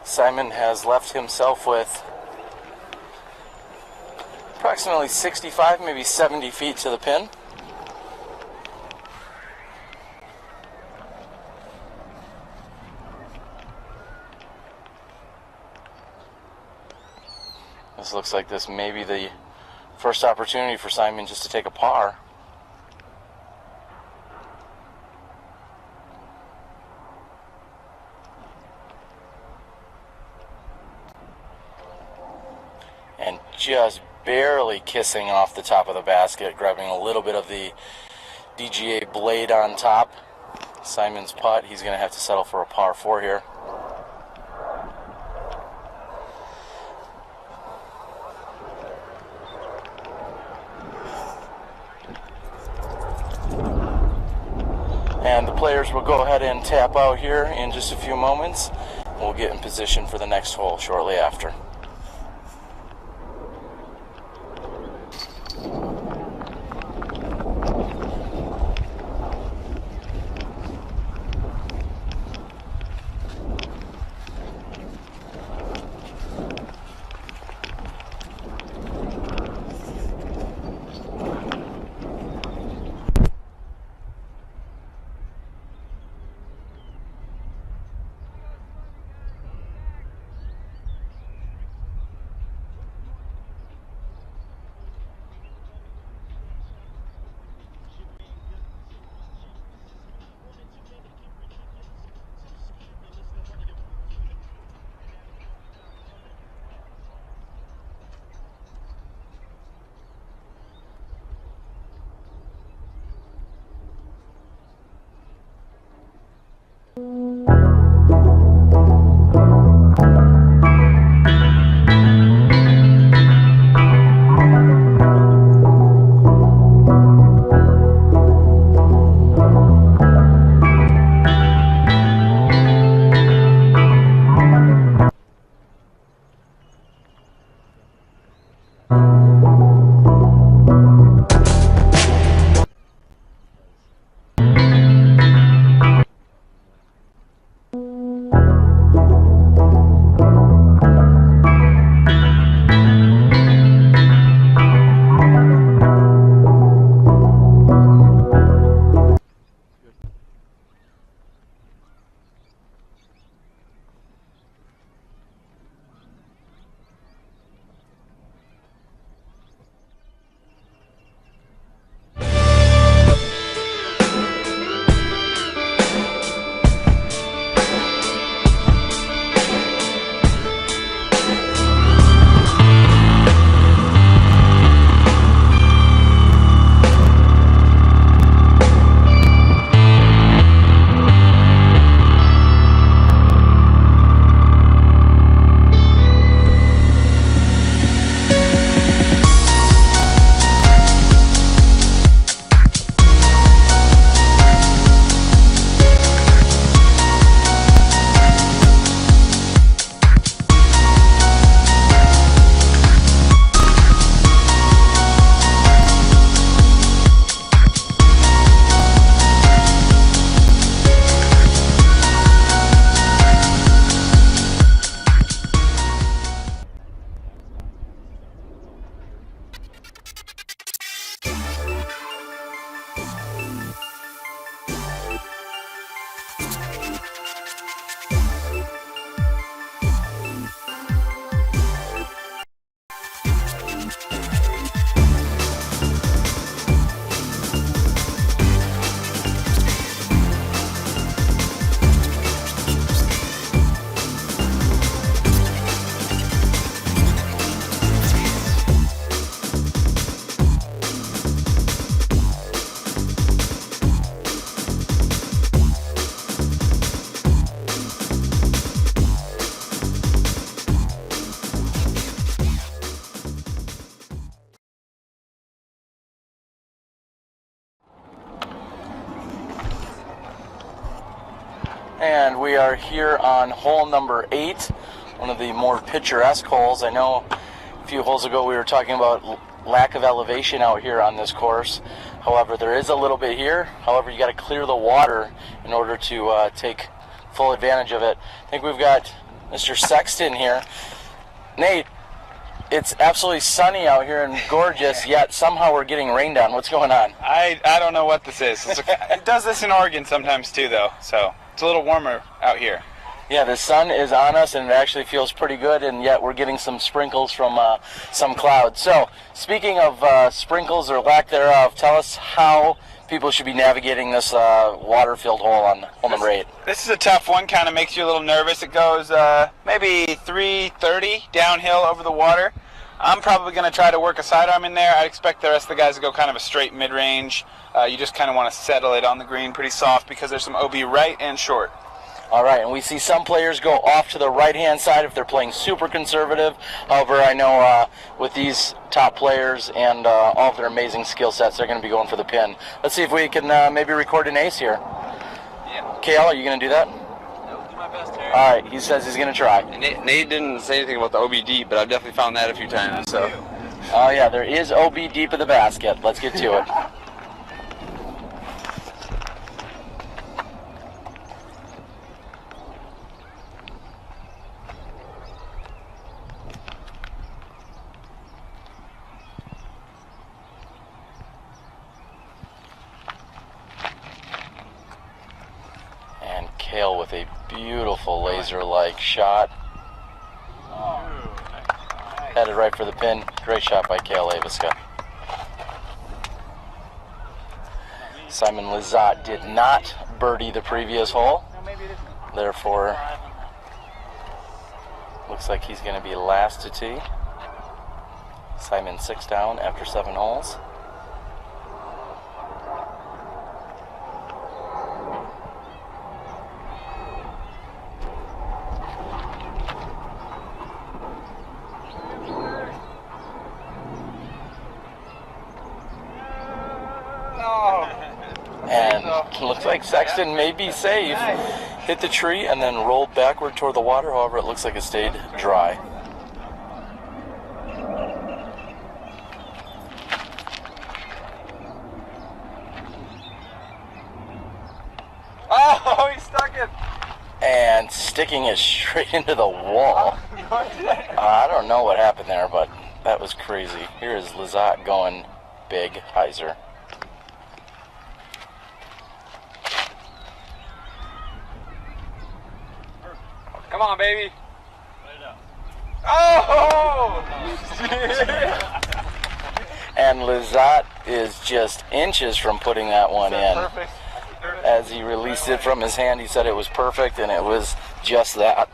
Simon has left himself with approximately 65, maybe 70 feet to the pin. This looks like this may be the first opportunity for Simon just to take a par. And just barely kissing off the top of the basket, grabbing a little bit of the PDGA blade on top. Simon's putt, he's going to have to settle for a par 4 here. And the players will go ahead and tap out here in just a few moments. We'll get in position for the next hole shortly after. And we are here on hole number 8, one of the more picturesque holes. I know a few holes ago we were talking about lack of elevation out here on this course. However, there is a little bit here. However, you got to clear the water in order to take full advantage of it. I think we've got Mr. Sexton here. Nate, it's absolutely sunny out here and gorgeous, yet somehow we're getting rained on. What's going on? I don't know what this is. It does this in Oregon sometimes too, though, so it's a little warmer out here. Yeah, the sun is on us and it actually feels pretty good, and yet we're getting some sprinkles from some clouds. So, speaking of sprinkles or lack thereof, tell us how people should be navigating this water-filled hole on hole number 8. This is a tough one, kind of makes you a little nervous. It goes maybe 330 downhill over the water. I'm probably going to try to work a sidearm in there. I'd expect the rest of the guys to go kind of a straight mid-range. You just kind of want to settle it on the green pretty soft because there's some OB right and short. All right, and we see some players go off to the right-hand side if they're playing super conservative. However, I know with these top players and all of their amazing skill sets, they're going to be going for the pin. Let's see if we can maybe record an ace here. Yeah. Cale, are you going to do that? I'll do my best here. All right, he says he's going to try. Nate didn't say anything about the OB deep, but I've definitely found that a few times. So. Oh, yeah, there is OB deep in the basket. Let's get to it. Cale with a beautiful laser-like shot. Headed right for the pin. Great shot by Cale Leiviska. Simon Lizotte did not birdie the previous hole. Therefore, looks like he's going to be last to tee. Simon 6 down after 7 holes. And looks like Sexton may be safe. Hit the tree and then rolled backward toward the water. However, it looks like it stayed dry. Oh, he stuck it! And sticking it straight into the wall. I don't know what happened there, but that was crazy. Here is Lizotte going big hyzer. Come on, baby. Oh! And Lizotte is just inches from putting that one in. Perfect. As he released it from his hand, he said it was perfect, and it was just that.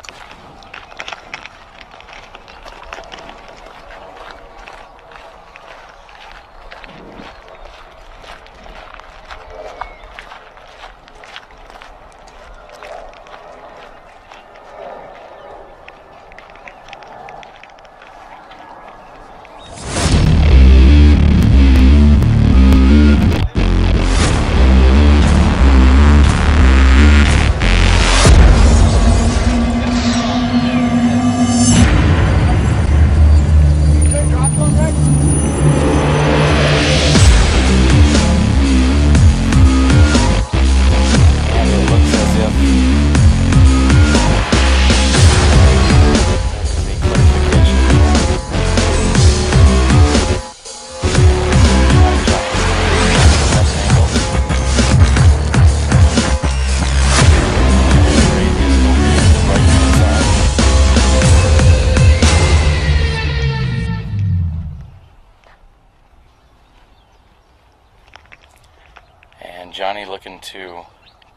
Johnny looking to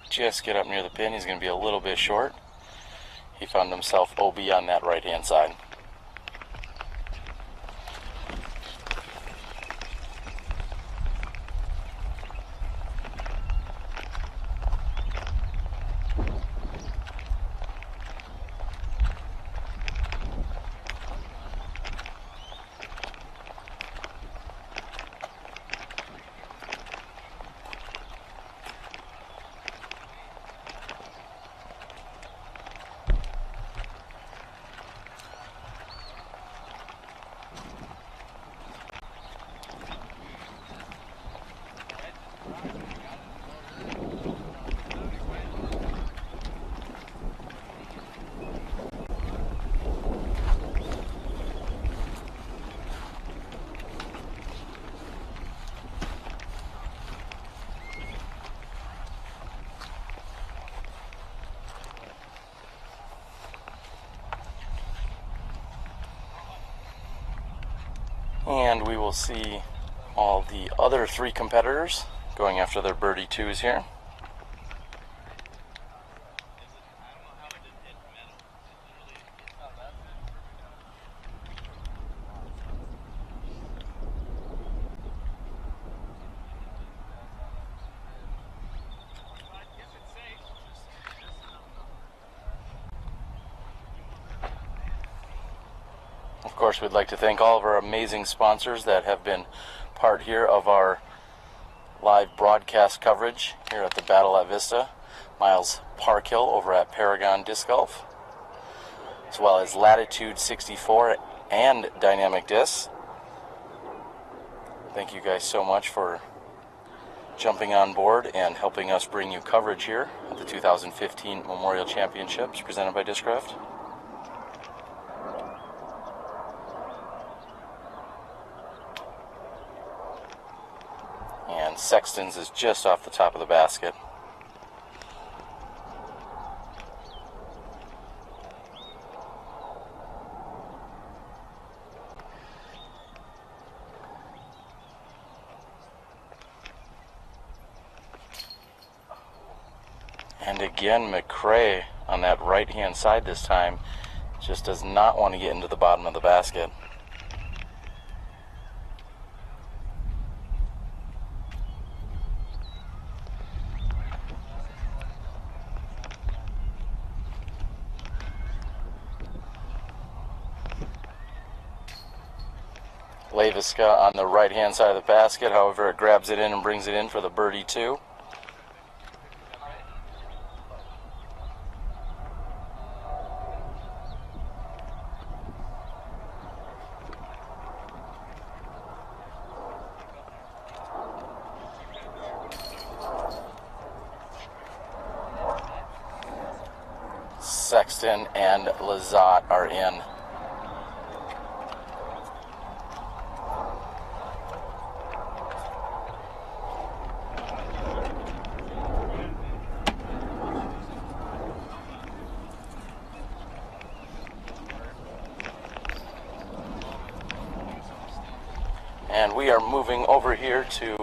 just get up near the pin. He's going to be a little bit short. He found himself OB on that right-hand side. And we will see all the other 3 competitors going after their birdie 2s here. Of course, we'd like to thank all of our amazing sponsors that have been part here of our live broadcast coverage here at the Battle at Vista. Miles Parkhill over at Paragon Disc Golf, as well as Latitude 64 and Dynamic Discs. Thank you guys so much for jumping on board and helping us bring you coverage here at the 2015 Memorial Championships presented by Discraft. And Sexton's is just off the top of the basket. And again, McCray on that right-hand side this time just does not want to get into the bottom of the basket. Leiviska on the right-hand side of the basket, however, it grabs it in and brings it in for the birdie 2. Sexton and Lizotte are in. And we are moving over here to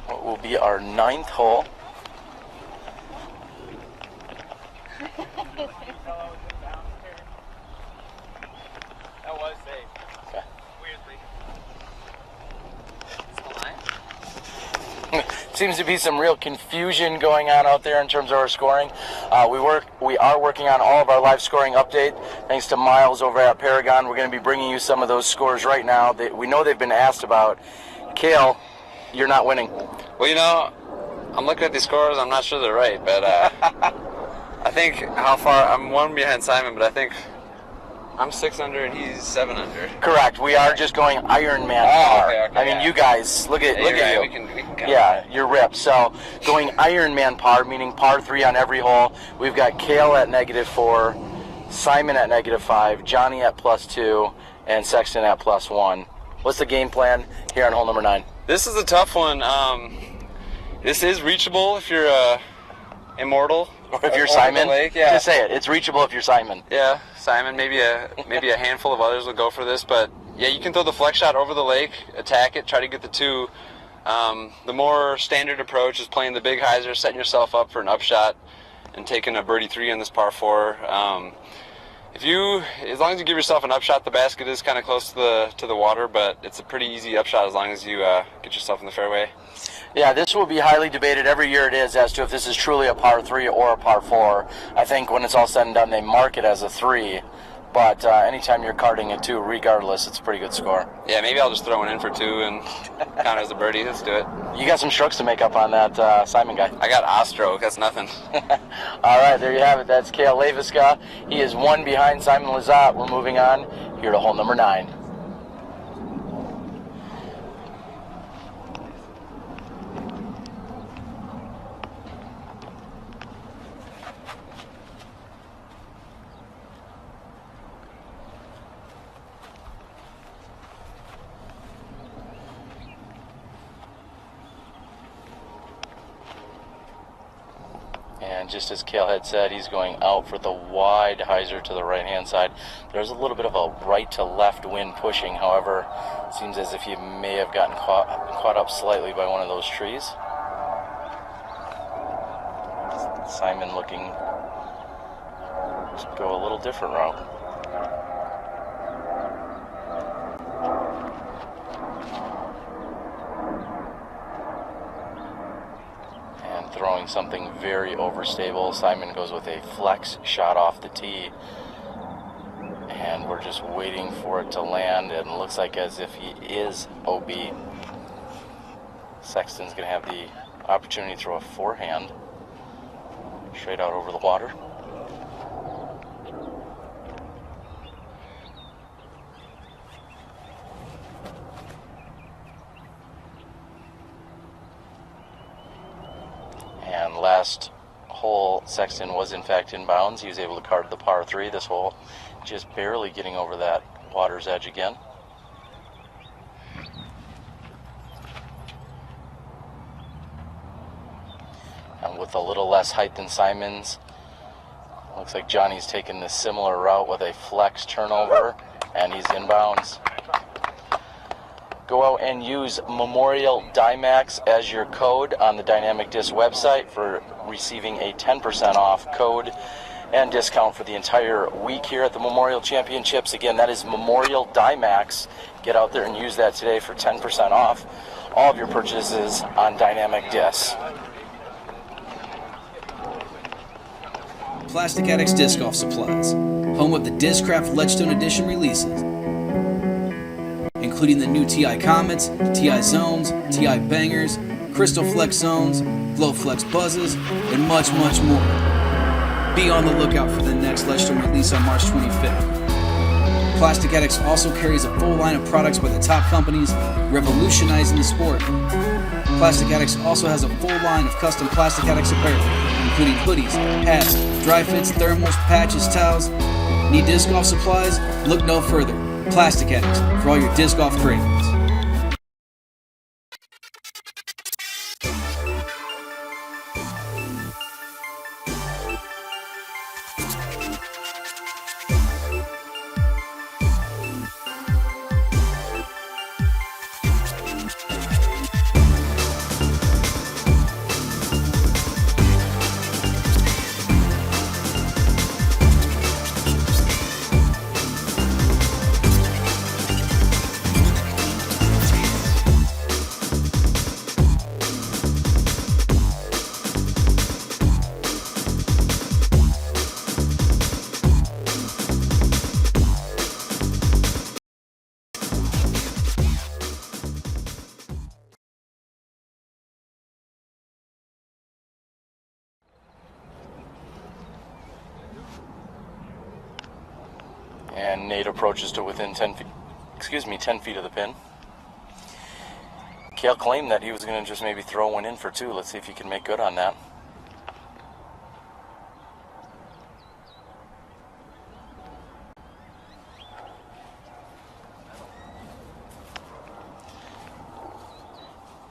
what will be our 9th hole. That was safe. Okay. Weirdly. Seems to be some real confusion going on out there in terms of our scoring. We are working on all of our live scoring update. Thanks to Miles over at Paragon, we're going to be bringing you some of those scores right now. We know they've been asked about. Cale, you're not winning. Well, you know, I'm looking at these scores. I'm not sure they're right, but I think how far I'm 1 behind Simon, but I think I'm 6 under and he's 7 under. Correct. We are just going Ironman par. Okay, I mean, you guys, look at you. Right. We can count. Yeah, you're ripped. So going Ironman par, meaning par 3 on every hole. We've got Cale at -4, Simon at -5, Johnny at +2, and Sexton at +1. What's the game plan here on hole number 9? This is a tough one. This is reachable if you're immortal. Or if you're Simon, Lake, yeah. just say it. It's reachable if you're Simon. Yeah, Simon. Maybe a handful of others will go for this, but yeah, you can throw the flex shot over the lake, attack it, try to get the 2. The more standard approach is playing the big hyzer, setting yourself up for an upshot, and taking a birdie 3 on this par 4. As long as you give yourself an upshot, the basket is kind of close to the water, but it's a pretty easy upshot as long as you get yourself in the fairway. Yeah, this will be highly debated every year it is as to if this is truly a par 3 or a par 4. I think when it's all said and done, they mark it as a 3. But anytime you're carding a 2, regardless, it's a pretty good score. Yeah, maybe I'll just throw one in for 2 and count it as a birdie. Let's do it. You got some strokes to make up on that Simon guy. I got a stroke. That's nothing. All right, there you have it. That's Cale Leiviska. He is 1 behind Simon Lizotte. We're moving on here to hole number 9. And just as Cale had said, he's going out for the wide hyzer to the right-hand side. There's a little bit of a right to left wind pushing. However, it seems as if he may have gotten caught up slightly by one of those trees. Simon looking to go a little different route. Throwing something very overstable. Simon goes with a flex shot off the tee, and we're just waiting for it to land, and it looks like as if he is OB. Sexton's going to have the opportunity to throw a forehand straight out over the water. Last hole, Sexton was in fact in bounds. He was able to card the par 3. This hole just barely getting over that water's edge again. And with a little less height than Simon's, looks like Johnny's taking this similar route with a flex turnover, and he's in bounds. Go out and use Memorial Dimax as your code on the Dynamic Disc website for receiving a 10% off code and discount for the entire week here at the Memorial Championships. Again, that is Memorial Dimax. Get out there and use that today for 10% off all of your purchases on Dynamic Discs. Plastic Addicts Disc Golf Supplies, home of the Discraft Ledgestone Edition releases, including the new TI Comets, TI Zones, TI Bangers, Crystal Flex Zones, Glow Flex Buzzes, and much, much more. Be on the lookout for the next Ledgestone release on March 25th. Plastic Addicts also carries a full line of products by the top companies, revolutionizing the sport. Plastic Addicts also has a full line of custom Plastic Addicts apparel, including hoodies, hats, dry fits, thermals, patches, towels. Need disc golf supplies? Look no further. Plastic Addicts for all your disc golf cravings. And Nate approaches to within 10 feet of the pin. Cale claimed that he was going to just maybe throw one in for 2. Let's see if he can make good on that.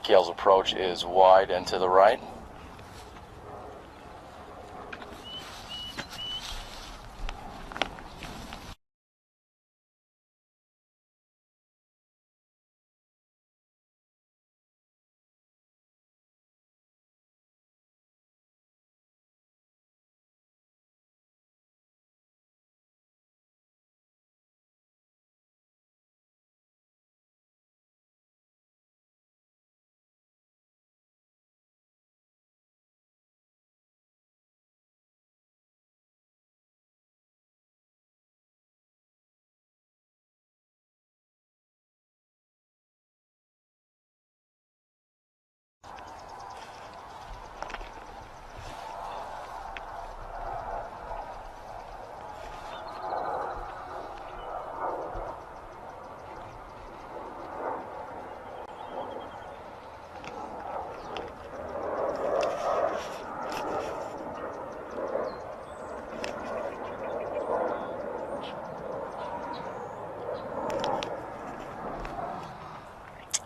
Cale's approach is wide and to the right.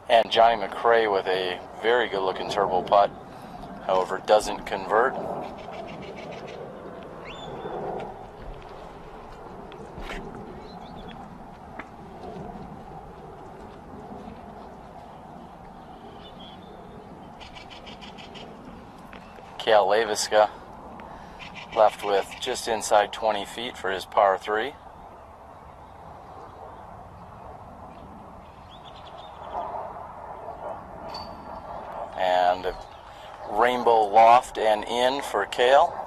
And JohnE McCray with a very good looking turbo putt, however doesn't convert. Cale Leiviska left with just inside 20 feet for his par 3. And rainbow loft and in for Cale.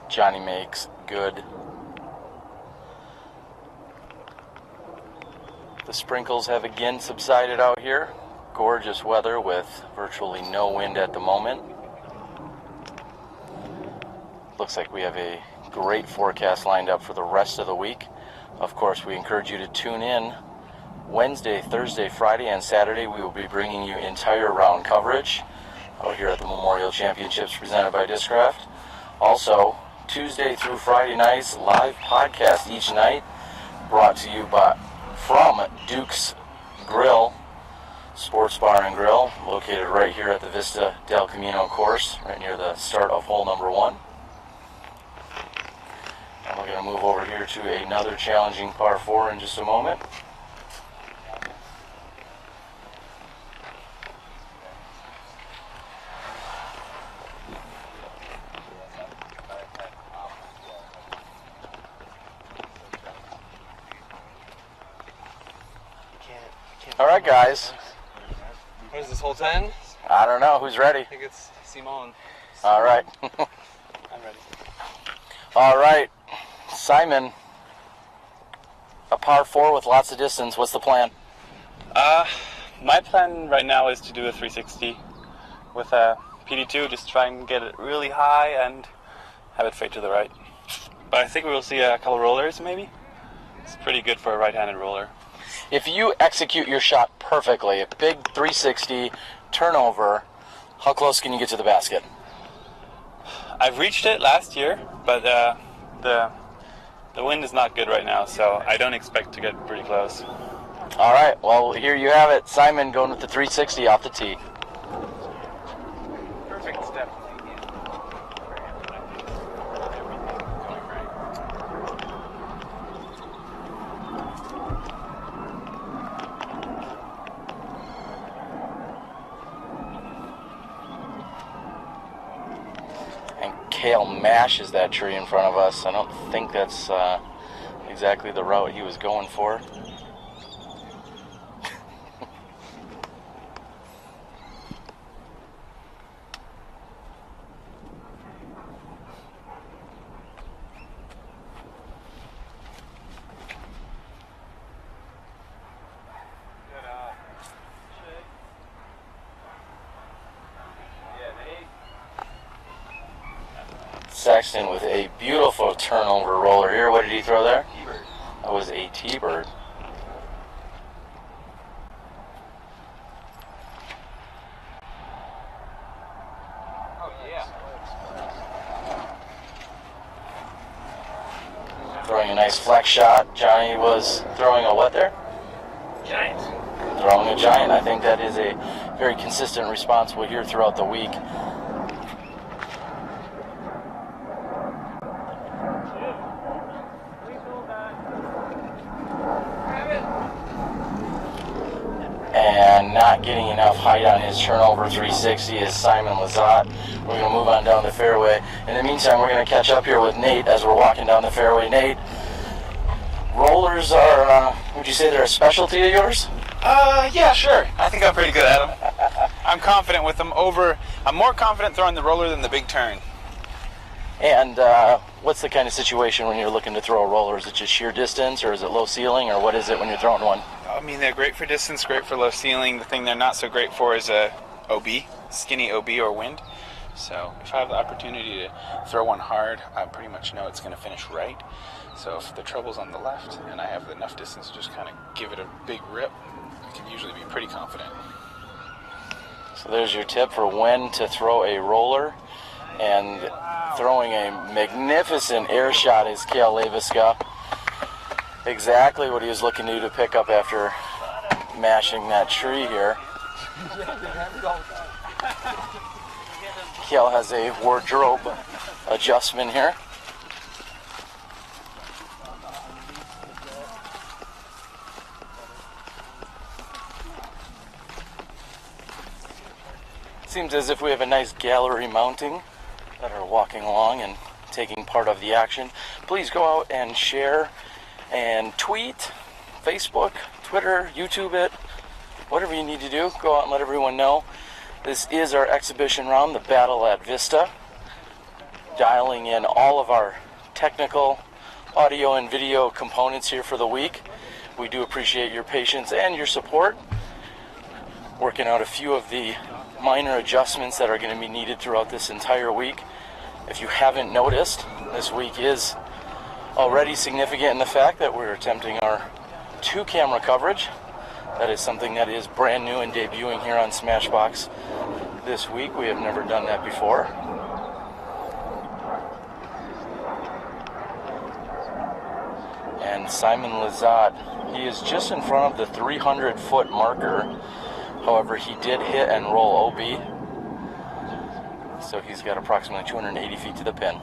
Johnny makes good. The sprinkles have again subsided out here. Gorgeous weather with virtually no wind at the moment. Looks like we have a great forecast lined up for the rest of the week. Of course, we encourage you to tune in Wednesday, Thursday, Friday, and Saturday. We will be bringing you entire round coverage out here at the Memorial Championships presented by Discraft. Also, Tuesday through Friday nights, live podcast each night, brought to you from Duke's Grill, Sports Bar and Grill, located right here at the Vista Del Camino course, right near the start of hole number 1. And we're going to move over here to another challenging par 4 in just a moment. All right, guys. What is this, hole 10? I don't know. Who's ready? I think it's Simone. All right. I'm ready. All right. Simon, a par 4 with lots of distance. What's the plan? My plan right now is to do a 360 with a PD2, just try and get it really high and have it fade to the right. But I think we will see a couple rollers maybe. It's pretty good for a right-handed roller. If you execute your shot perfectly, a big 360 turnover, how close can you get to the basket? I've reached it last year, but the wind is not good right now, so I don't expect to get pretty close. All right, well, here you have it. Simon going with the 360 off the tee. Perfect step. Cale mashes that tree in front of us. I don't think that's exactly the route he was going for. Sexton with a beautiful turnover roller here. What did he throw there? T-bird. That was a T-bird. Oh, yeah. Throwing a nice flex shot. Johnny was throwing a what there? Giant. Throwing a giant. I think that is a very consistent response we'll hear throughout the week. And not getting enough height on his turnover 360 is Simon Lizotte. We're going to move on down the fairway. In the meantime, we're going to catch up here with Nate as we're walking down the fairway. Nate, rollers are, would you say they're a specialty of yours? Yeah, sure. I think I'm pretty good at them. I'm confident with them I'm more confident throwing the roller than the big turn. And what's the kind of situation when you're looking to throw a roller? Is it just sheer distance, or is it low ceiling, or what is it when you're throwing one? I mean, they're great for distance, great for low ceiling. The thing they're not so great for is a OB, skinny OB or wind. So if I have the opportunity to throw one hard, I pretty much know it's going to finish right. So if the trouble's on the left and I have enough distance to just kind of give it a big rip, I can usually be pretty confident. So there's your tip for when to throw a roller. And throwing a magnificent air shot is Cale Leiviska. Exactly what he was looking to do to pick up after mashing that tree here. Cale has a wardrobe adjustment here. Seems as if we have a nice gallery mounting that are walking along and taking part of the action. Please go out and share and tweet, Facebook, Twitter, YouTube it, whatever you need to do. Go out and let everyone know. This is our exhibition round, the Battle at Vista. Dialing in all of our technical audio and video components here for the week. We do appreciate your patience and your support. Working out a few of the minor adjustments that are going to be needed throughout this entire week. If you haven't noticed, this week is already significant in the fact that we're attempting our 2-camera coverage. That is something that is brand new and debuting here on SmashBoxx this week. We have never done that before. And Simon Lizotte, he is just in front of the 300-foot marker. However, he did hit and roll OB, so he's got approximately 280 feet to the pin.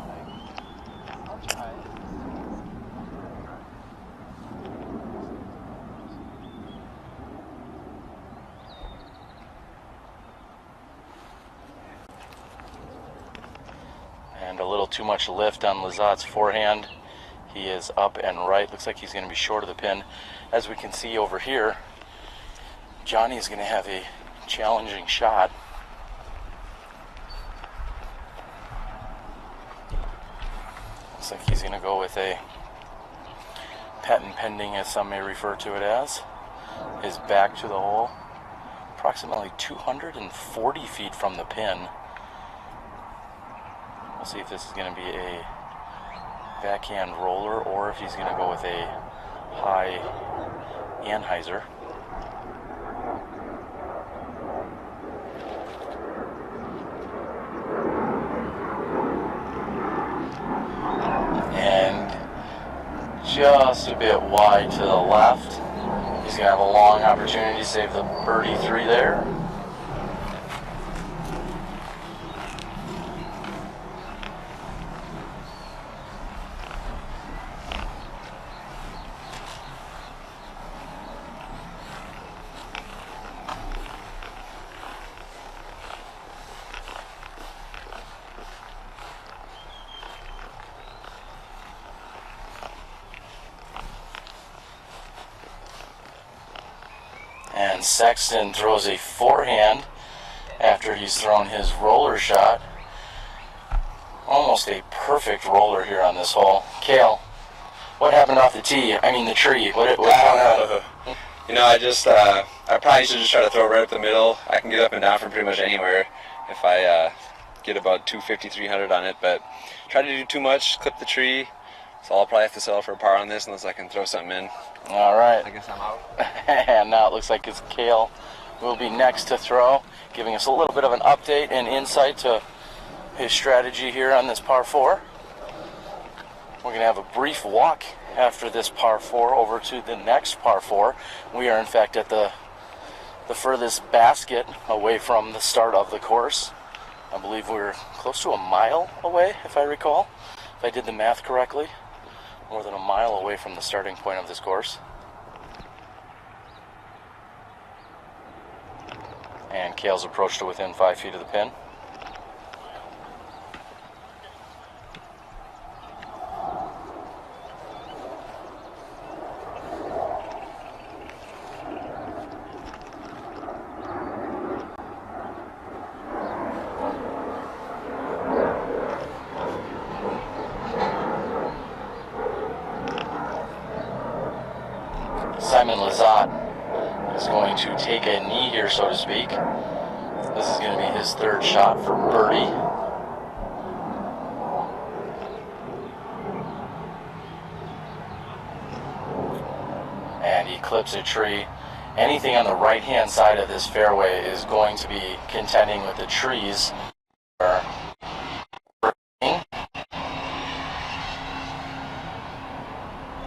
And a little too much lift on Lizotte's forehand. He is up and right. Looks like he's going to be short of the pin. As we can see over here, Johnny is going to have a challenging shot. Looks like he's going to go with a patent pending, as some may refer to it as. His back to the hole, approximately 240 feet from the pin. We'll see if this is going to be a backhand roller or if he's going to go with a high anhyzer. And just a bit wide to the left. He's going to have a long opportunity to save the birdie 3 there. And Sexton throws a forehand after he's thrown his roller shot. Almost a perfect roller here on this hole. Cale, what happened off the tee? I mean the tree. What's going on? You know, I probably should just try to throw right up the middle. I can get up and down from pretty much anywhere if I get about 250, 300 on it. But try to do too much, clip the tree. So I'll probably have to settle for a par on this unless I can throw something in. All right. I guess I'm out. And now it looks like it's Cale who will be next to throw, giving us a little bit of an update and insight to his strategy here on this par 4. We're going to have a brief walk after this par 4 over to the next par 4. We are in fact at the furthest basket away from the start of the course. I believe we're close to a mile away, if I recall, if I did the math correctly. More than a mile away from the starting point of this course. And Cale's approached to within 5 feet of the pin. Simon Lizotte is going to take a knee here, so to speak. This is going to be his 3rd shot for birdie. And he clips a tree. Anything on the right-hand side of this fairway is going to be contending with the trees.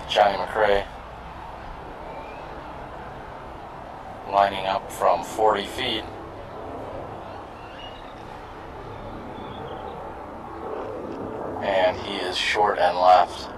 JohnE McCray lining up from 40 feet. And he is short and left.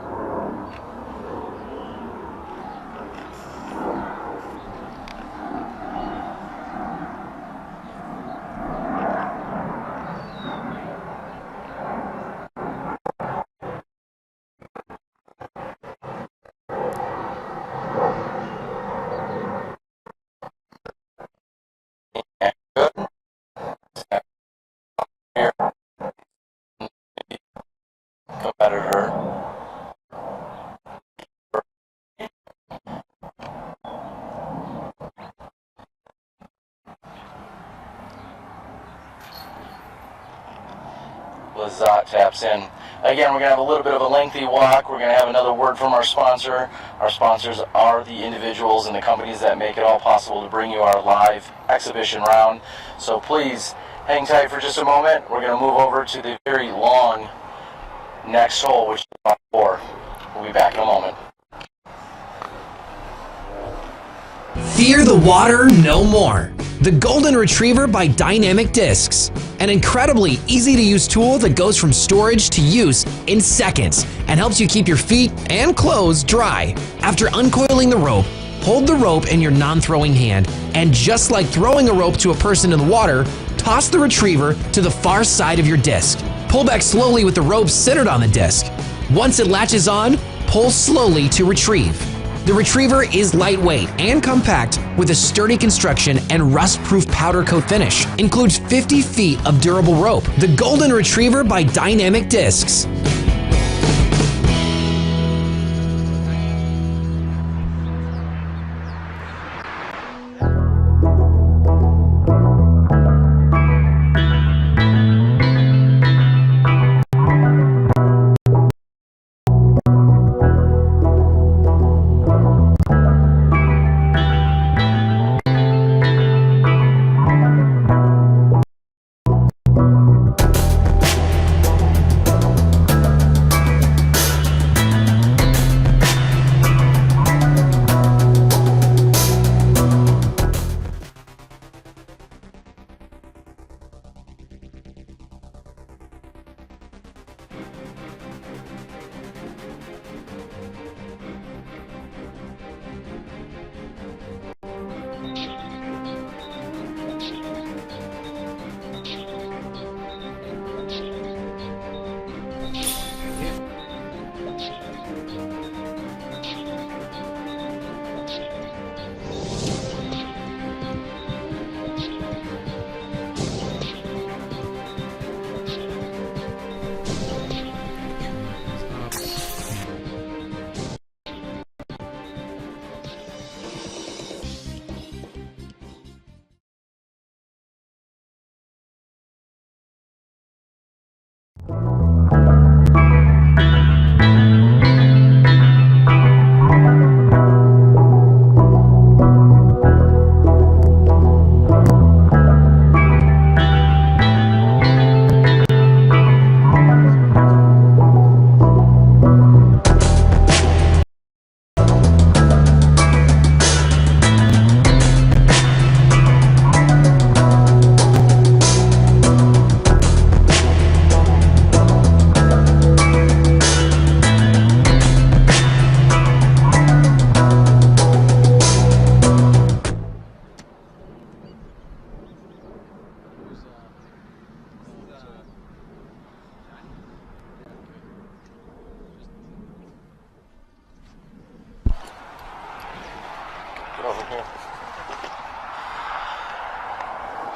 Lizotte taps in. Again, we're going to have a little bit of a lengthy walk. We're going to have another word from our sponsor. Our sponsors are the individuals and the companies that make it all possible to bring you our live exhibition round. So please hang tight for just a moment. We're going to move over to the very long next hole, which is par 4. We'll be back in a moment. Fear the water no more. The Golden Retriever by Dynamic Discs. An incredibly easy to use tool that goes from storage to use in seconds and helps you keep your feet and clothes dry. After uncoiling the rope, hold the rope in your non-throwing hand, and just like throwing a rope to a person in the water, toss the retriever to the far side of your disc. Pull back slowly with the rope centered on the disc. Once it latches on, pull slowly to retrieve. The Retriever is lightweight and compact with a sturdy construction and rust-proof powder coat finish. Includes 50 feet of durable rope. The Golden Retriever by Dynamic Discs.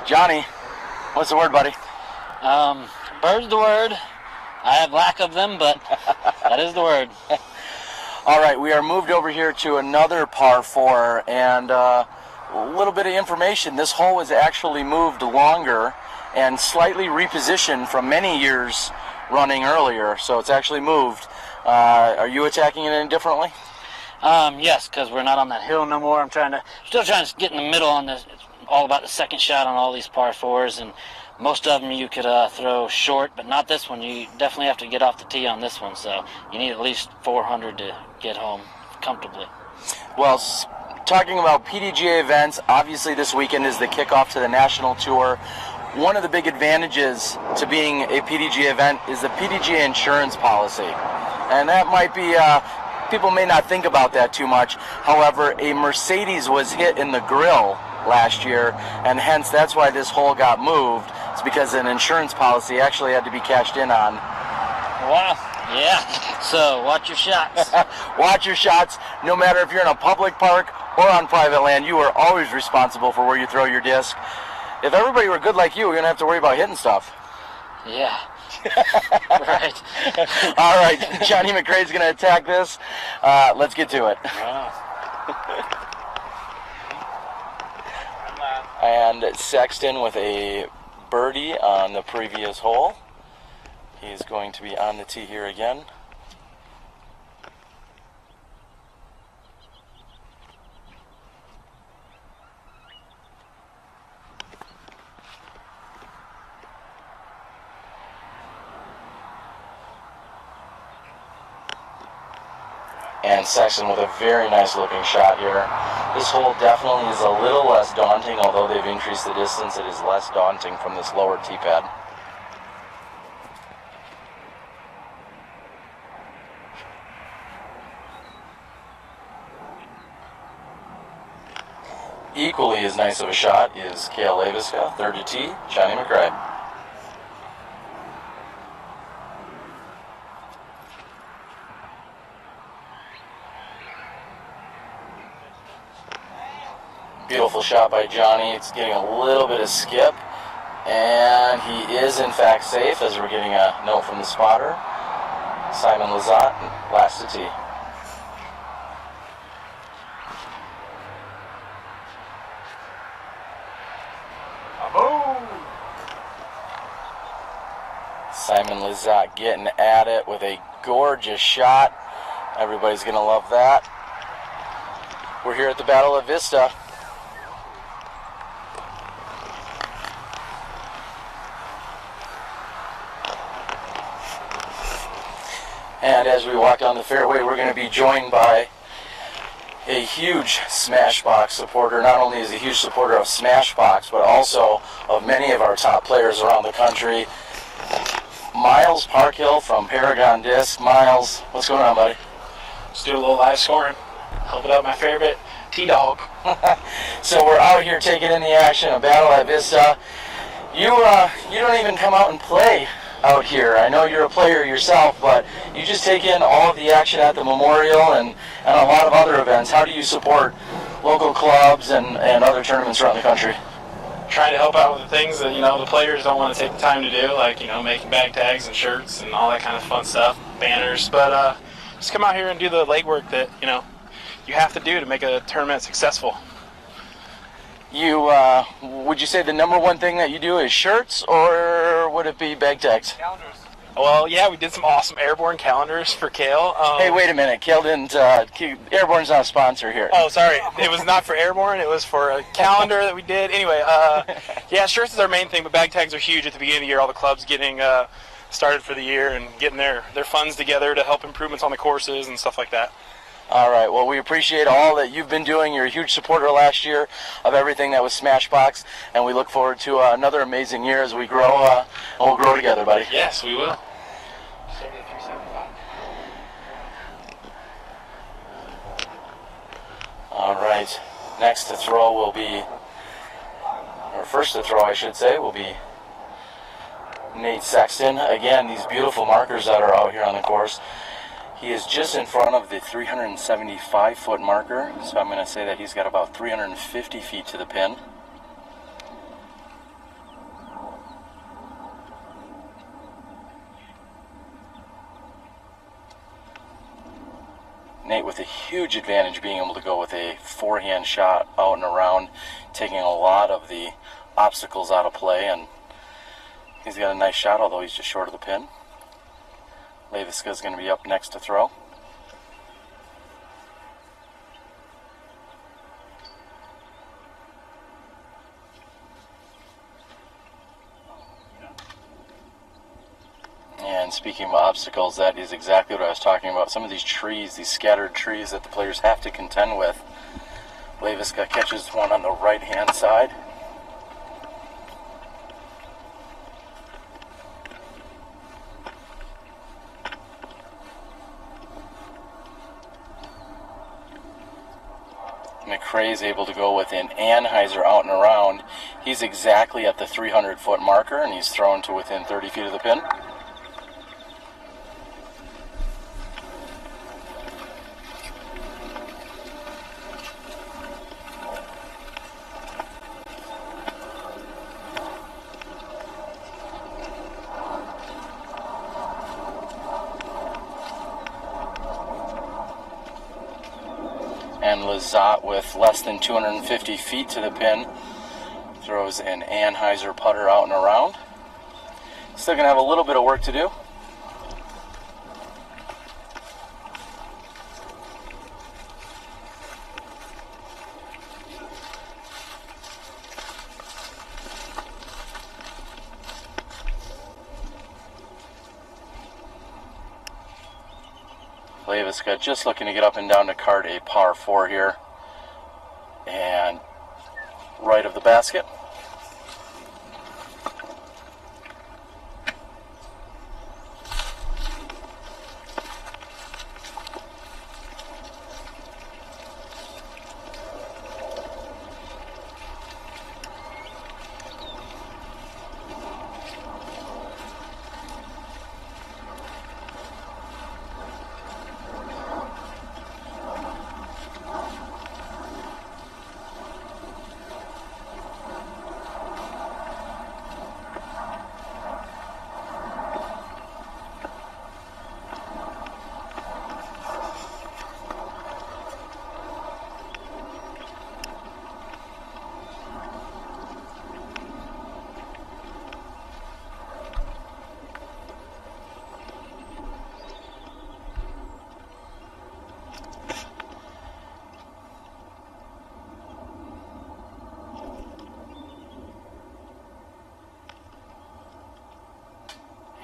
Johnny, what's the word, buddy? Bird's the word. I have lack of them, but that is the word. All right, we are moved over here to another par 4, and a little bit of information. This hole was actually moved longer and slightly repositioned from many years running earlier, so it's actually moved. Are you attacking it any differently? Yes, because we're not on that hill no more. I'm still trying to get in the middle on this. It's all about the second shot on all these par 4s, and most of them you could throw short, but not this one. You definitely have to get off the tee on this one, so you need at least 400 to get home comfortably. Well, talking about PDGA events, obviously this weekend is the kickoff to the national tour. One of the big advantages to being a PDGA event is the PDGA insurance policy, and that might be people may not think about that too much. However, a Mercedes was hit in the grill last year, and hence that's why this hole got moved. It's because an insurance policy actually had to be cashed in on. Wow. Yeah. So watch your shots. Watch your shots. No matter if you're in a public park or on private land, you are always responsible for where you throw your disc. If everybody were good like you, we're gonna have to worry about hitting stuff. Yeah. Right. All right, JohnE McCray's going to attack this. Let's get to it. And Sexton with a birdie on the previous hole. He's going to be on the tee here again. And Sexton with a very nice looking shot here. This hole definitely is a little less daunting, although they've increased the distance, it is less daunting from this lower tee pad. Equally as nice of a shot is Cale Leiviska, third to tee, JohnE McCray. Beautiful shot by Johnny. It's getting a little bit of skip, and he is in fact safe as we're getting a note from the spotter. Simon Lizotte, last to tee. Simon Lizotte getting at it with a gorgeous shot. Everybody's going to love that. We're here at the Battle of Vista. And as we walk down the fairway, we're going to be joined by a huge SmashBoxx supporter. Not only is he a huge supporter of SmashBoxx, but also of many of our top players around the country. Miles Parkhill from Paragon Discs. Miles, what's going on, buddy? Just do a little live scoring. Helping out my favorite T-Dog. So we're out here taking in the action, a battle at Vista. You don't even come out and play out here. I know you're a player yourself, but you just take in all of the action at the Memorial and a lot of other events. How do you support local clubs and other tournaments around the country? Trying to help out with the things that, the players don't want to take the time to do, like, making bag tags and shirts and all that kind of fun stuff, banners. But just come out here and do the legwork that, you have to do to make a tournament successful. Would you say the number one thing that you do is shirts, or would it be bag tags? Calendars. Well, yeah, we did some awesome airborne calendars for Cale. Hey, wait a minute. Cale didn't. Airborne's not a sponsor here. Oh, sorry. It was not for Airborne. It was for a calendar that we did. Anyway, yeah, shirts is our main thing, but bag tags are huge at the beginning of the year. All the clubs getting started for the year and getting their funds together to help improvements on the courses and stuff like that. All right. Well, we appreciate all that you've been doing. You're a huge supporter last year of everything that was SmashBoxx, and we look forward to another amazing year as we grow, and we'll grow together, buddy. Yes, we will. All right. Next to throw will be, or first to throw, I should say, will be Nate Sexton. Again, these beautiful markers that are out here on the course. He is just in front of the 375-foot marker, so I'm going to say that he's got about 350 feet to the pin. Nate with a huge advantage being able to go with a forehand shot out and around, taking a lot of the obstacles out of play, and he's got a nice shot, although he's just short of the pin. Leiviska is going to be up next to throw. And speaking of obstacles, that is exactly what I was talking about. Some of these trees, these scattered trees that the players have to contend with. Leiviska catches one on the right-hand side. McCray is able to go with an Anheuser out and around. He's exactly at the 300-foot marker, and he's thrown to within 30 feet of the pin. And Lizotte, with less than 250 feet to the pin, throws an Anheuser putter out and around. Still going to have a little bit of work to do. Leiviska, just looking to get up and down to card a par 4 here. And right of the basket.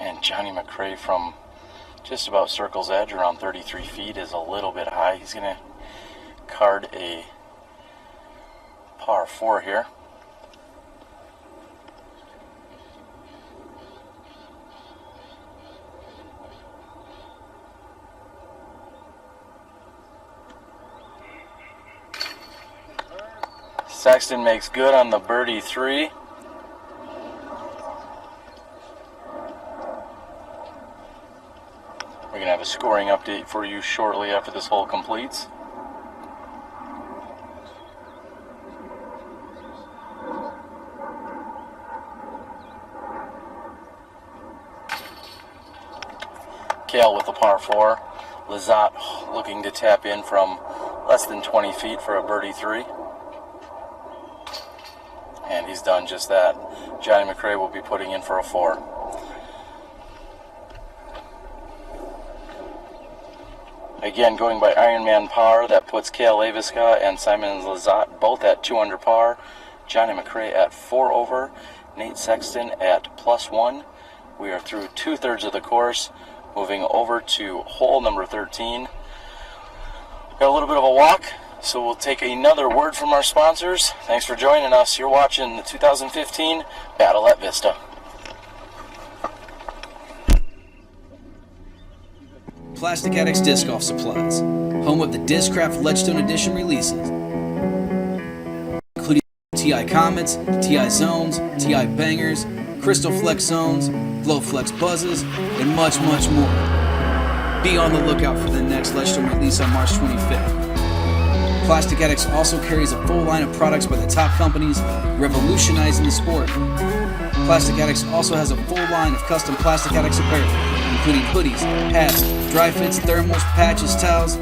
And JohnE McCray from just about circle's edge, around 33 feet, is a little bit high. He's going to card a par 4 here. Sexton makes good on the birdie 3. We're going to have a scoring update for you shortly after this hole completes. Cale with the par 4. Lizotte looking to tap in from less than 20 feet for a birdie 3. And he's done just that. JohnE McCray will be putting in for a 4. Again, going by Ironman par, that puts Cale Leiviska and Simon Lizotte both at 2 under par. JohnE McCray at 4 over. Nate Sexton at +1. We are through 2/3 of the course, moving over to hole number 13. Got a little bit of a walk, so we'll take another word from our sponsors. Thanks for joining us. You're watching the 2015 Battle at Vista. Plastic Addicts Disc Golf Supplies, home of the Discraft Ledgestone Edition releases, including TI Comets, TI Zones, TI Bangers, Crystal Flex Zones, Glow Flex Buzzes, and much, much more. Be on the lookout for the next Ledgestone release on March 25th. Plastic Addicts also carries a full line of products by the top companies revolutionizing the sport. Plastic Addicts also has a full line of custom Plastic Addicts apparel, including hoodies, hats, dry fits, thermals, patches, towels.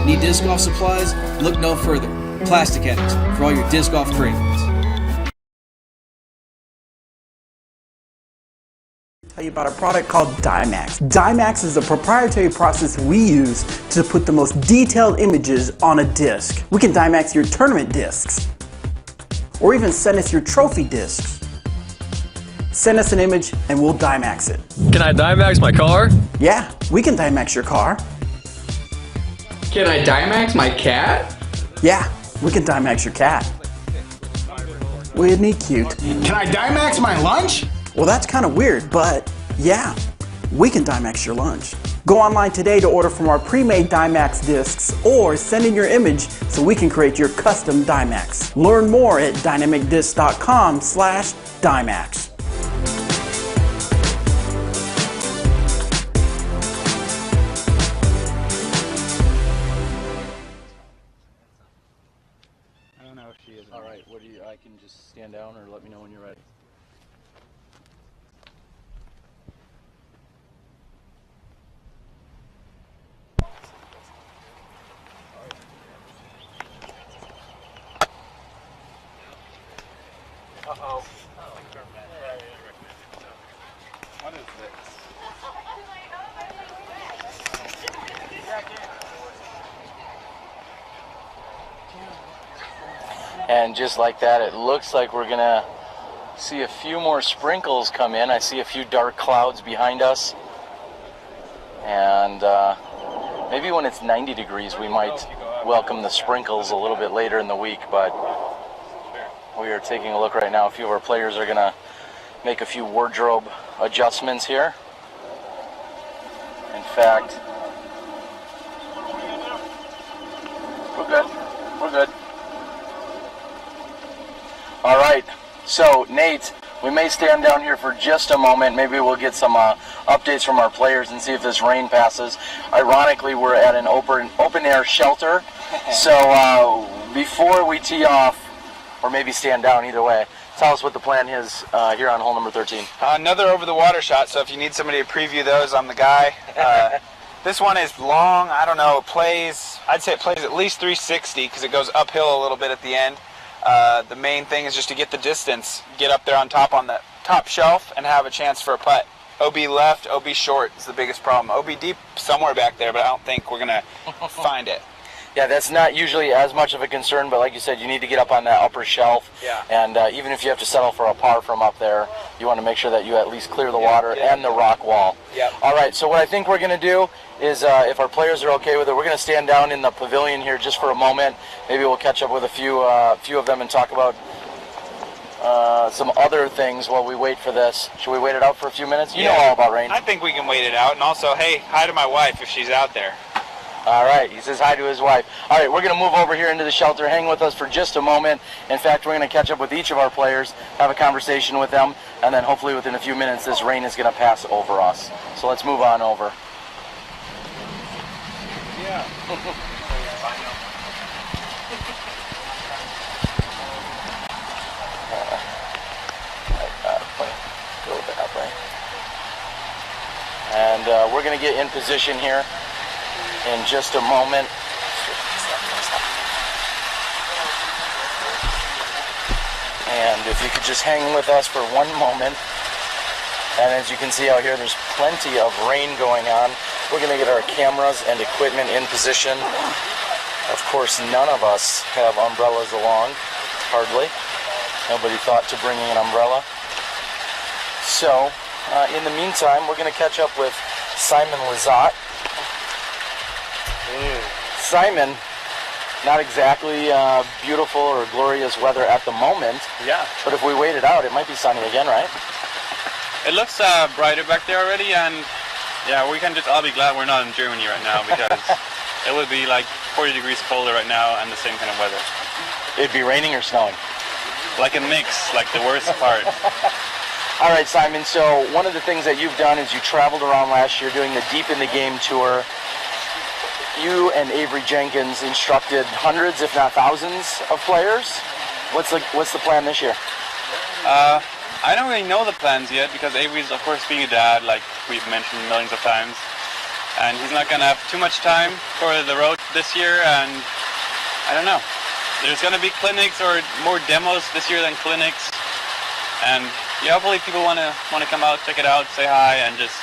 Need disc golf supplies? Look no further. Plastic Addicts for all your disc golf cravings. Tell you about a product called Dymax. Dymax is a proprietary process we use to put the most detailed images on a disc. We can Dymax your tournament discs, or even send us your trophy discs. Send us an image and we'll Dymax it. Can I Dymax my car? Yeah, we can Dymax your car. Can I Dymax my cat? Yeah, we can Dymax your cat. Isn't he cute? Can I Dymax my lunch? Well, that's kind of weird, but yeah, we can Dymax your lunch. Go online today to order from our pre-made Dymax discs, or send in your image so we can create your custom Dymax. Learn more at dynamicdiscs.com/Dymax. I don't know if she is. All right, what do you? I can just stand down, or let me know when you're ready. Uh-oh. What is this? And just like that, it looks like we're gonna see a few more sprinkles come in. I see a few dark clouds behind us, and Maybe when it's 90 degrees, we might welcome the sprinkles a little bit later in the week, but we are taking a look right now. A few of our players are going to make a few wardrobe adjustments here. In fact, we're good. We're good. All right. So, Nate, we may stand down here for just a moment. Maybe we'll get some updates from our players and see if this rain passes. Ironically, we're at an open-air shelter. So, before we tee off, or maybe stand down, either way, tell us what the plan is here on hole number 13. Another over-the-water shot, so if you need somebody to preview those, I'm the guy. This one is long. I don't know. I'd say it plays at least 360 because it goes uphill a little bit at the end. The main thing is just to get the distance, get up there on the top shelf, and have a chance for a putt. OB left, OB short is the biggest problem. OB deep somewhere back there, but I don't think we're going to find it. Yeah, that's not usually as much of a concern, but like you said, you need to get up on that upper shelf. Yeah. And even if you have to settle for a par from up there, you want to make sure that you at least clear the water and the rock wall. Yep. All right, so what I think we're going to do is, if our players are okay with it, we're going to stand down in the pavilion here just for a moment. Maybe we'll catch up with a few of them and talk about some other things while we wait for this. Should we wait it out for a few minutes? You know all about rain. I think we can wait it out. And also, hey, hi to my wife if she's out there. All right, he says hi to his wife. All right, we're going to move over here into the shelter. Hang with us for just a moment. In fact, we're going to catch up with each of our players, have a conversation with them, and then hopefully within a few minutes this rain is going to pass over us. So let's move on over. Yeah. Go that way. And we're going to get in position here in just a moment. And if you could just hang with us for one moment. And as you can see out here, there's plenty of rain going on. We're going to get our cameras and equipment in position. Of course, none of us have umbrellas along, hardly. Nobody thought to bring an umbrella. So, in the meantime, we're going to catch up with Simon Lizotte. Simon, not exactly beautiful or glorious weather at the moment. Yeah. But if we wait it out, it might be sunny again, right? It looks brighter back there already, and yeah, we can just all be glad we're not in Germany right now because it would be like 40 degrees colder right now and the same kind of weather. It'd be raining or snowing? Like a mix, like the worst part. All right, Simon, so one of the things that you've done is you traveled around last year doing the Deep in the Game tour. You and Avery Jenkins instructed hundreds, if not thousands, of players. What's the plan this year? I don't really know the plans yet because Avery's, of course, being a dad, like we've mentioned millions of times. And he's not going to have too much time for the road this year, and I don't know. There's going to be clinics or more demos this year than clinics. And yeah, hopefully people want to come out, check it out, say hi, and just,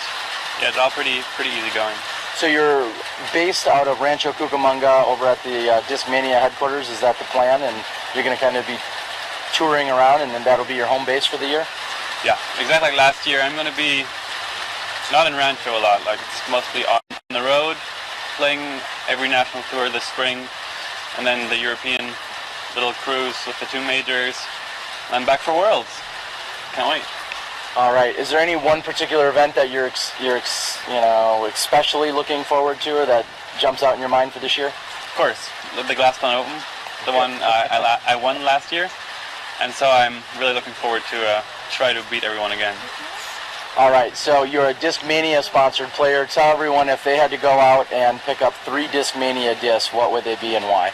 yeah, it's all pretty easy going. So you're based out of Rancho Cucamonga over at the Discmania headquarters. Is that the plan? And you're going to kind of be touring around, and then that'll be your home base for the year? Yeah, exactly like last year. I'm going to be not in Rancho a lot. Like, it's mostly on the road, playing every national tour this spring, and then the European little cruise with the two majors, and I'm back for Worlds. Can't wait. All right. Is there any one particular event that you're especially looking forward to, or that jumps out in your mind for this year? Of course, the Glasgow Open, the one I won last year, and so I'm really looking forward to try to beat everyone again. All right. So you're a Discmania sponsored player. Tell everyone if they had to go out and pick up 3 Discmania discs, what would they be and why?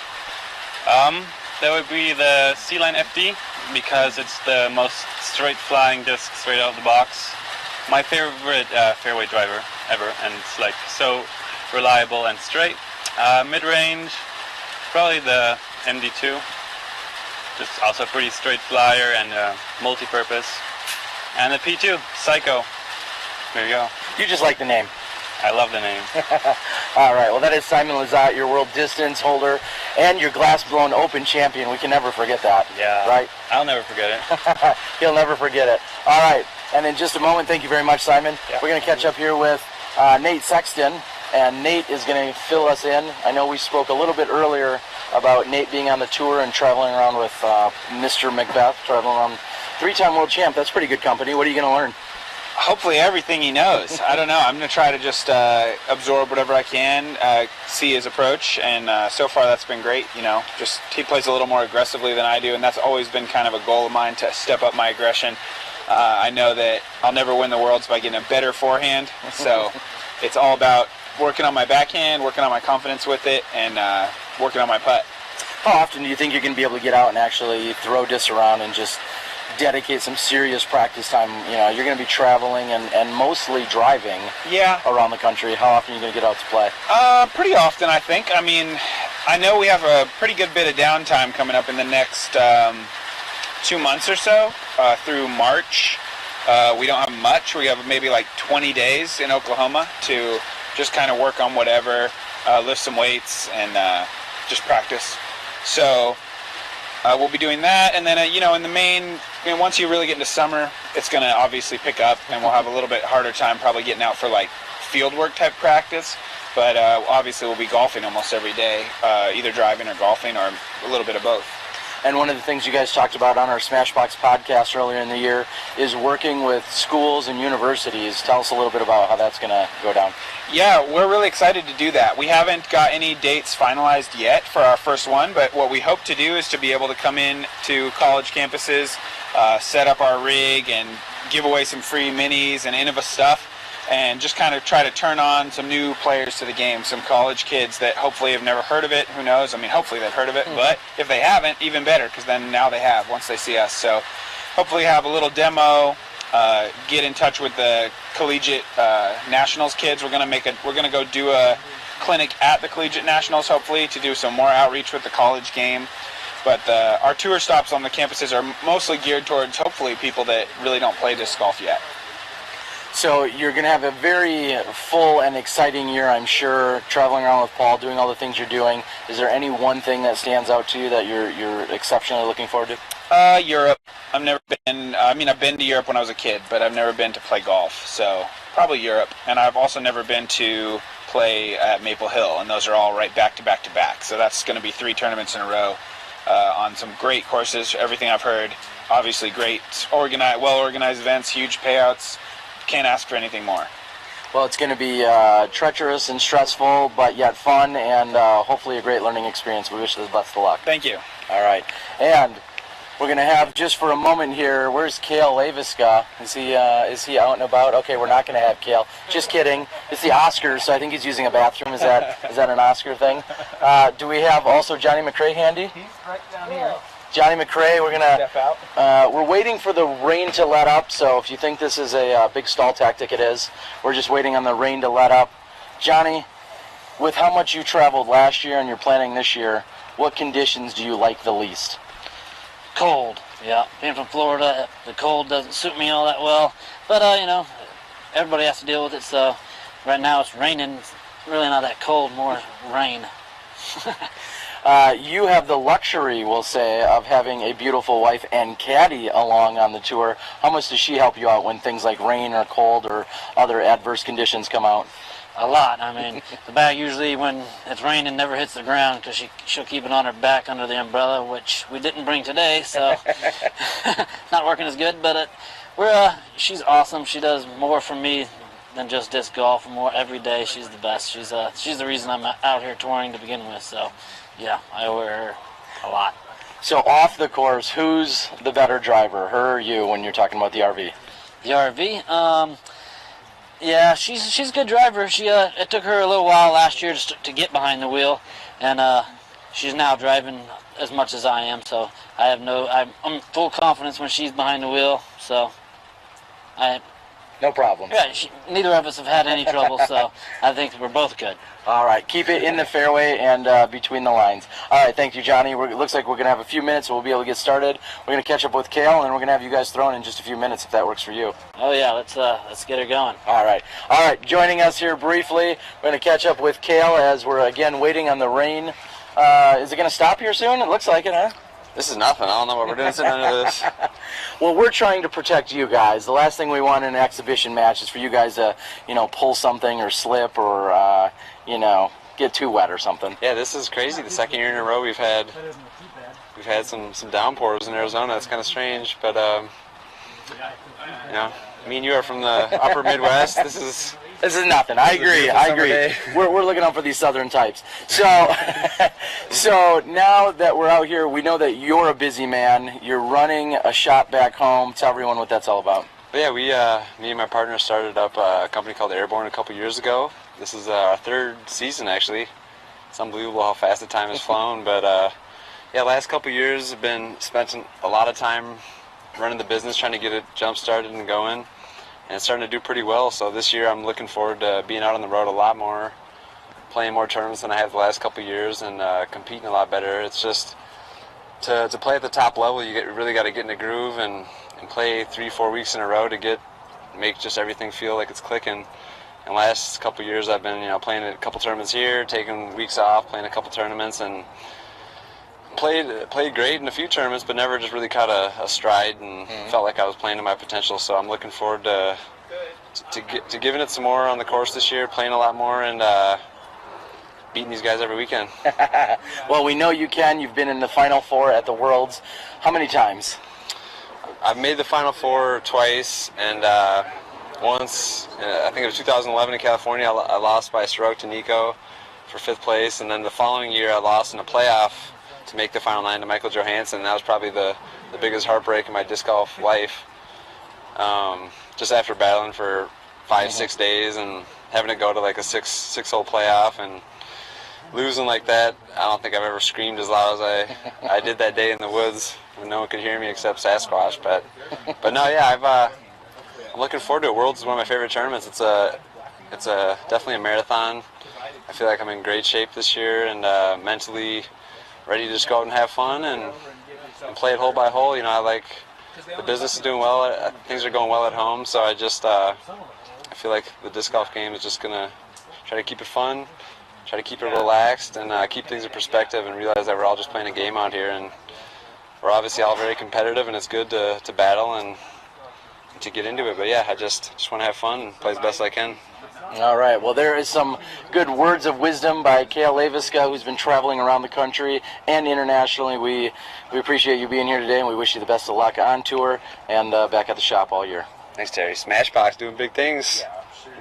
That would be the C-Line FD, because it's the most straight flying disc straight out of the box. My favorite fairway driver ever, and it's like so reliable and straight. Mid-range, probably the MD2, just also a pretty straight flyer and multi-purpose. And the P2, Psycho. There you go. You just like the name. I love the name. All right, well, that is Simon Lizotte, your world distance holder and your Glassblown Open champion. We can never forget that. Yeah. Right? I'll never forget it. He'll never forget it. All right, and in just a moment, thank you very much, Simon. Yeah. We're going to catch up here with Nate Sexton and Nate is going to fill us in. I know we spoke a little bit earlier about Nate being on the tour and traveling around with Mr. Macbeth, traveling around, 3-time world champ. That's pretty good company. What are you going to learn? Hopefully everything he knows. I don't know. I'm going to try to just absorb whatever I can, see his approach, and so far that's been great. You know, just he plays a little more aggressively than I do, and that's always been kind of a goal of mine, to step up my aggression. I know that I'll never win the Worlds by getting a better forehand, so it's all about working on my backhand, working on my confidence with it, and working on my putt. How often do you think you're going to be able to get out and actually throw discs around and just dedicate some serious practice time? You know, you're going to be traveling and mostly driving around the country. How often are you going to get out to play? Pretty often, I think. I mean, I know we have a pretty good bit of downtime coming up in the next 2 months or so, through March. We don't have much. We have maybe like 20 days in Oklahoma to just kind of work on whatever, lift some weights, and just practice. So we'll be doing that, and then you know, in the main, you know, once you really get into summer, it's going to obviously pick up, and we'll have a little bit harder time probably getting out for like field work type practice. But obviously we'll be golfing almost every day, either driving or golfing, or a little bit of both. And one of the things you guys talked about on our SmashBoxx podcast earlier in the year is working with schools and universities. Tell us a little bit about how that's going to go down. Yeah, we're really excited to do that. We haven't got any dates finalized yet for our first one, but what we hope to do is to be able to come in to college campuses, set up our rig, and give away some free minis and Innova stuff, and just kind of try to turn on some new players to the game, some college kids that hopefully have never heard of it. Who knows? I mean, hopefully they've heard of it, but if they haven't, even better, because then now they have once they see us. So hopefully have a little demo, get in touch with the collegiate nationals kids. We're gonna go do a clinic at the collegiate nationals, hopefully, to do some more outreach with the college game. But our tour stops on the campuses are mostly geared towards, hopefully, people that really don't play disc golf yet. So you're going to have a very full and exciting year, I'm sure, traveling around with Paul, doing all the things you're doing. Is there any one thing that stands out to you that you're exceptionally looking forward to? Europe. I've never been, I mean, I've been to Europe when I was a kid, but I've never been to play golf. So probably Europe. And I've also never been to play at Maple Hill, and those are all right back to back to back. So that's going to be 3 tournaments in a row on some great courses, everything I've heard. Obviously great, well-organized events, huge payouts. Can't ask for anything more. Well, it's going to be treacherous and stressful, but yet fun, and hopefully a great learning experience. We wish you the best of luck. Thank you. All right. And we're going to have, just for a moment here, where's Cale Leiviska? Is he out and about? Okay, we're not going to have Cale. Just kidding. It's the Oscars, so I think he's using a bathroom. Is that an Oscar thing? Do we have also JohnE McCray handy? He's right down here. JohnE McCray, we're gonna. We're waiting for the rain to let up. So if you think this is a big stall tactic, it is. We're just waiting on the rain to let up. Johnny, with how much you traveled last year and you're planning this year, what conditions do you like the least? Cold. Yeah, being from Florida, the cold doesn't suit me all that well. But you know, everybody has to deal with it. So right now it's raining. It's really not that cold. More rain. You have the luxury, we'll say, of having a beautiful wife and caddy along on the tour. How much does she help you out when things like rain or cold or other adverse conditions come out? A lot. I mean, the bag usually, when it's raining, never hits the ground because she'll keep it on her back under the umbrella, which we didn't bring today, so not working as good. But she's awesome. She does more for me than just disc golf. More every day. She's the best. She's the reason I'm out here touring to begin with. So. Yeah, I owe her a lot. So off the course, who's the better driver, her or you, when you're talking about the RV? The RV? Yeah, she's a good driver. It took her a little while last year to get behind the wheel, and she's now driving as much as I am. So I'm full confidence when she's behind the wheel. So no problem. Yeah, neither of us have had any trouble, so I think we're both good. All right, keep it in the fairway and between the lines. All right, thank you, Johnny. It looks like we're going to have a few minutes, so we'll be able to get started. We're going to catch up with Cale, and then we're going to have you guys thrown in just a few minutes, if that works for you. Oh, yeah, let's get her going. All right. Joining us here briefly, we're going to catch up with Cale as we're, again, waiting on the rain. Is it going to stop here soon? It looks like it, huh? This is nothing. I don't know what we're doing sitting under this. Well, we're trying to protect you guys. The last thing we want in an exhibition match is for you guys to, pull something or slip or get too wet or something. Yeah, this is crazy. The second year in a row we've had some downpours in Arizona. It's kind of strange, but me and you are from the upper Midwest. This is nothing. I agree. We're looking out for these southern types. So, so now that we're out here, we know that you're a busy man. You're running a shop back home. Tell everyone what that's all about. But yeah, me and my partner started up a company called Airborne a couple years ago. This is our third season, actually. It's unbelievable how fast the time has flown. But yeah, last couple years have been spent a lot of time running the business, trying to get it jump started and going. And it's starting to do pretty well. So this year I'm looking forward to being out on the road a lot more, playing more tournaments than I have the last couple of years, and competing a lot better. It's just to play at the top level, you really got to get in a groove and play 3-4 weeks in a row to make just everything feel like it's clicking. And last couple of years I've been playing a couple tournaments here, taking weeks off, playing a couple tournaments, and played great in a few tournaments, but never just really caught a stride and felt like I was playing to my potential. So I'm looking forward to giving it some more on the course this year, playing a lot more, and beating these guys every weekend. Well, we know you can. You've been in the Final Four at the Worlds. How many times? I've made the Final Four twice, and once, I think it was 2011 in California, I lost by a stroke to Nico for 5th place, and then the following year I lost in a playoff to make the Final 9 to Michael Johansson. That was probably the biggest heartbreak in my disc golf life. Just after battling for 5-6 days and having to go to like a six-hole playoff and losing like that, I don't think I've ever screamed as loud as I did that day in the woods when no one could hear me except Sasquatch. But no, yeah, I'm looking forward to it. Worlds is one of my favorite tournaments. It's definitely a marathon. I feel like I'm in great shape this year and mentally ready to just go out and have fun and play it hole by hole. I like the business is doing well. Things are going well at home, so I feel like the disc golf game is just gonna try to keep it fun, try to keep it relaxed, and keep things in perspective and realize that we're all just playing a game out here, and we're obviously all very competitive, and it's good to battle and to get into it. But yeah, I just want to have fun and play as best I can. All right. Well, there is some good words of wisdom by Cale Leiviska, who's been traveling around the country and internationally. We appreciate you being here today, and we wish you the best of luck on tour and back at the shop all year. Thanks, Terry. SmashBoxx doing big things.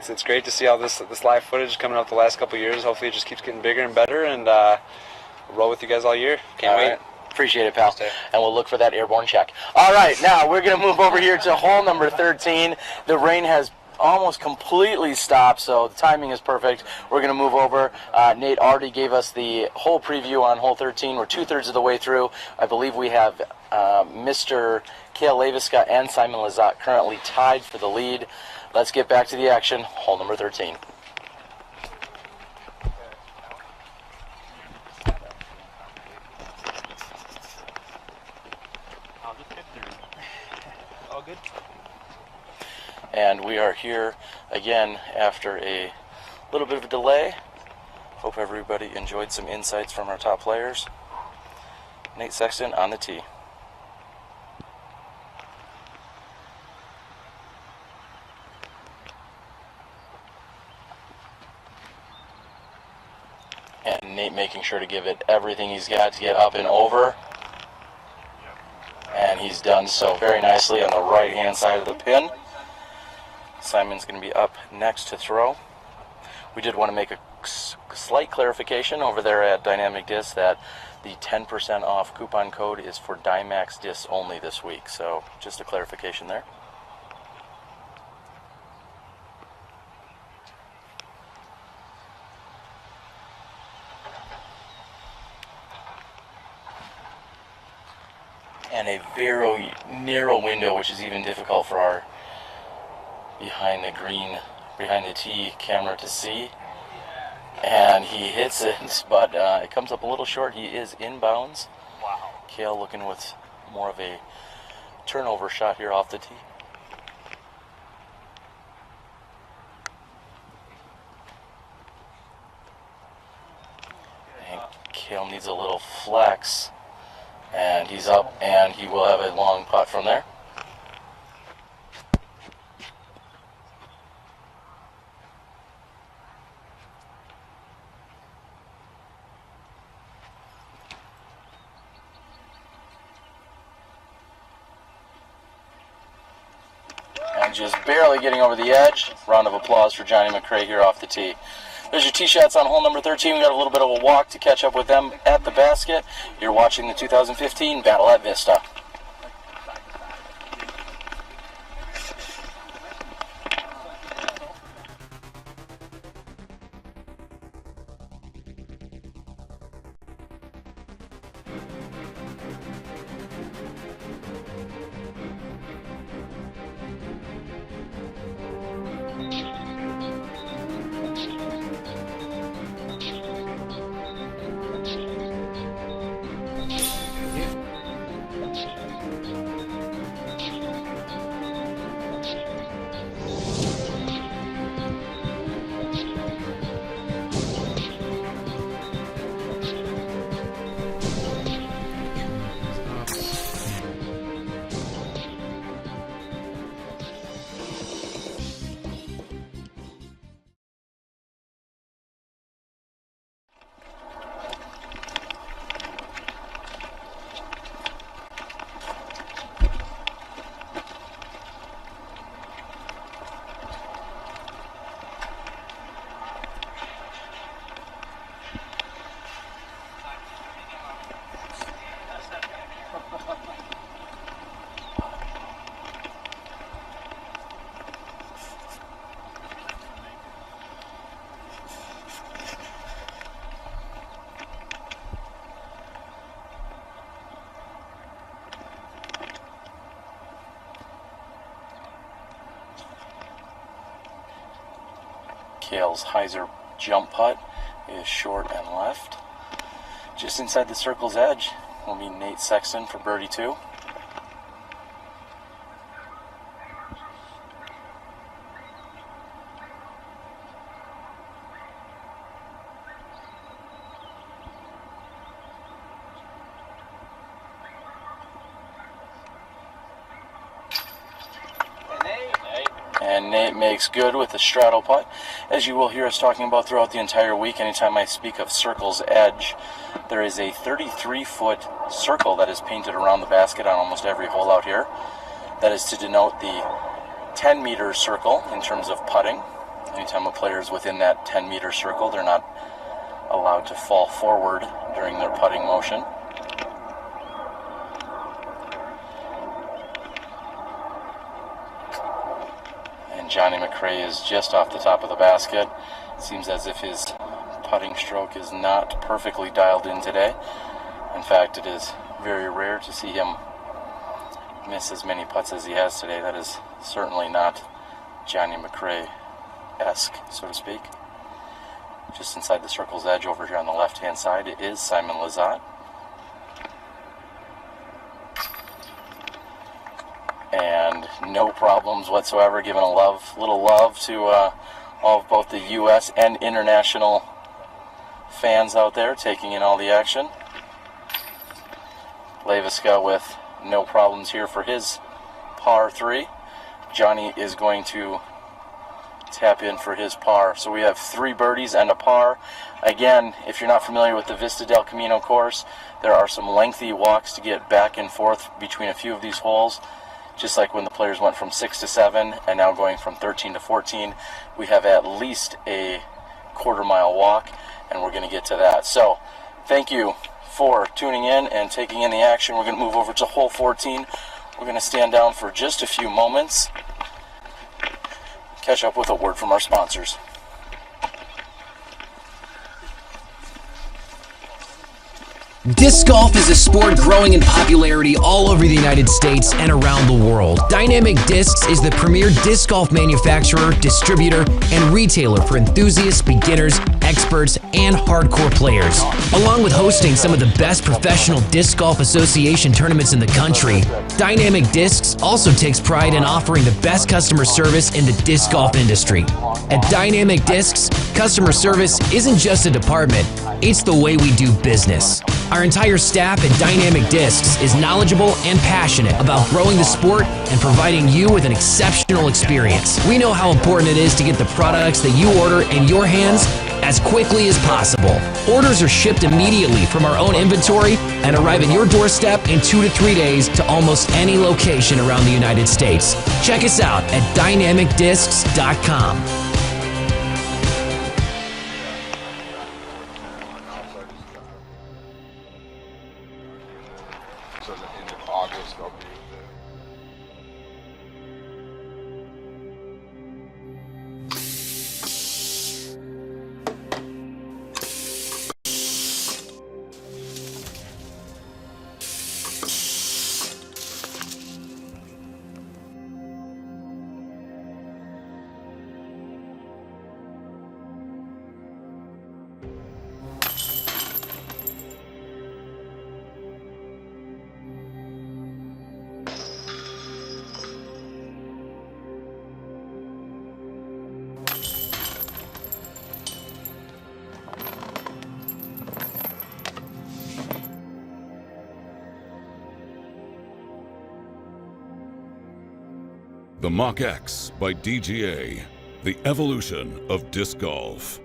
It's great to see all this live footage coming up the last couple of years. Hopefully it just keeps getting bigger and better, and we'll roll with you guys all year. Can't wait. Right. Appreciate it, pal. And we'll look for that airborne check. All right, now we're going to move over here to hole number 13. The rain has almost completely stopped, so the timing is perfect. We're going to move over. Nate already gave us the whole preview on hole 13. We're 2/3 of the way through. I believe we have Mr. Cale Leiviska and Simon Lizotte currently tied for the lead. Let's get back to the action. Hole number 13. All good. And we are here again after a little bit of a delay. Hope everybody enjoyed some insights from our top players. Nate Sexton on the tee. And Nate making sure to give it everything he's got to get up and over. And he's done so very nicely on the right-hand side of the pin. Simon's going to be up next to throw. We did want to make a slight clarification over there at Dynamic Discs that the 10% off coupon code is for Dymax Discs only this week. So just a clarification there. And a very narrow window, which is even difficult for our behind the tee camera to see. And he hits it, but it comes up a little short. He is inbounds. Wow. Cale looking with more of a turnover shot here off the tee. And Cale needs a little flex. And he's up, and he will have a long putt from there. and just barely getting over the edge. Round of applause for JohnE McCray here off the tee. There's your tee shots on hole number 13. We got a little bit of a walk to catch up with them at the basket. You're watching the 2015 Battle at Vista. Cale's hyzer jump putt is short and left. Just inside the circle's edge will be Nate Sexton for birdie 2. And Nate makes good with the straddle putt. As you will hear us talking about throughout the entire week, anytime I speak of circle's edge, there is a 33-foot circle that is painted around the basket on almost every hole out here. That is to denote the 10-meter circle in terms of putting. Anytime a player is within that 10-meter circle, they're not allowed to fall forward during their putting motion. JohnE McCray is just off the top of the basket. It seems as if his putting stroke is not perfectly dialed in today. In fact, it is very rare to see him miss as many putts as he has today. That is certainly not JohnE McCray-esque, so to speak. Just inside the circle's edge over here on the left-hand side is Simon Lizotte. And no problems whatsoever, giving a little love to all of both the U.S. and international fans out there taking in all the action. Leiviska with no problems here for his par 3. Johnny is going to tap in for his par. So we have 3 birdies and a par. Again, if you're not familiar with the Vista del Camino course, there are some lengthy walks to get back and forth between a few of these holes. Just like when the players went from 6 to 7 and now going from 13 to 14, we have at least a quarter-mile walk, and we're going to get to that. So, thank you for tuning in and taking in the action. We're going to move over to hole 14. We're going to stand down for just a few moments, catch up with a word from our sponsors. Disc golf is a sport growing in popularity all over the United States and around the world. Dynamic Discs is the premier disc golf manufacturer, distributor, and retailer for enthusiasts, beginners, experts, and hardcore players. Along with hosting some of the best professional Disc Golf Association tournaments in the country, Dynamic Discs also takes pride in offering the best customer service in the disc golf industry. At Dynamic Discs, customer service isn't just a department, it's the way we do business. Our entire staff at Dynamic Discs is knowledgeable and passionate about growing the sport and providing you with an exceptional experience. We know how important it is to get the products that you order in your hands as quickly as possible. Orders are shipped immediately from our own inventory and arrive at your doorstep in 2 to 3 days to almost any location around the United States. Check us out at dynamicdiscs.com. The Mach X by DGA, the evolution of disc golf.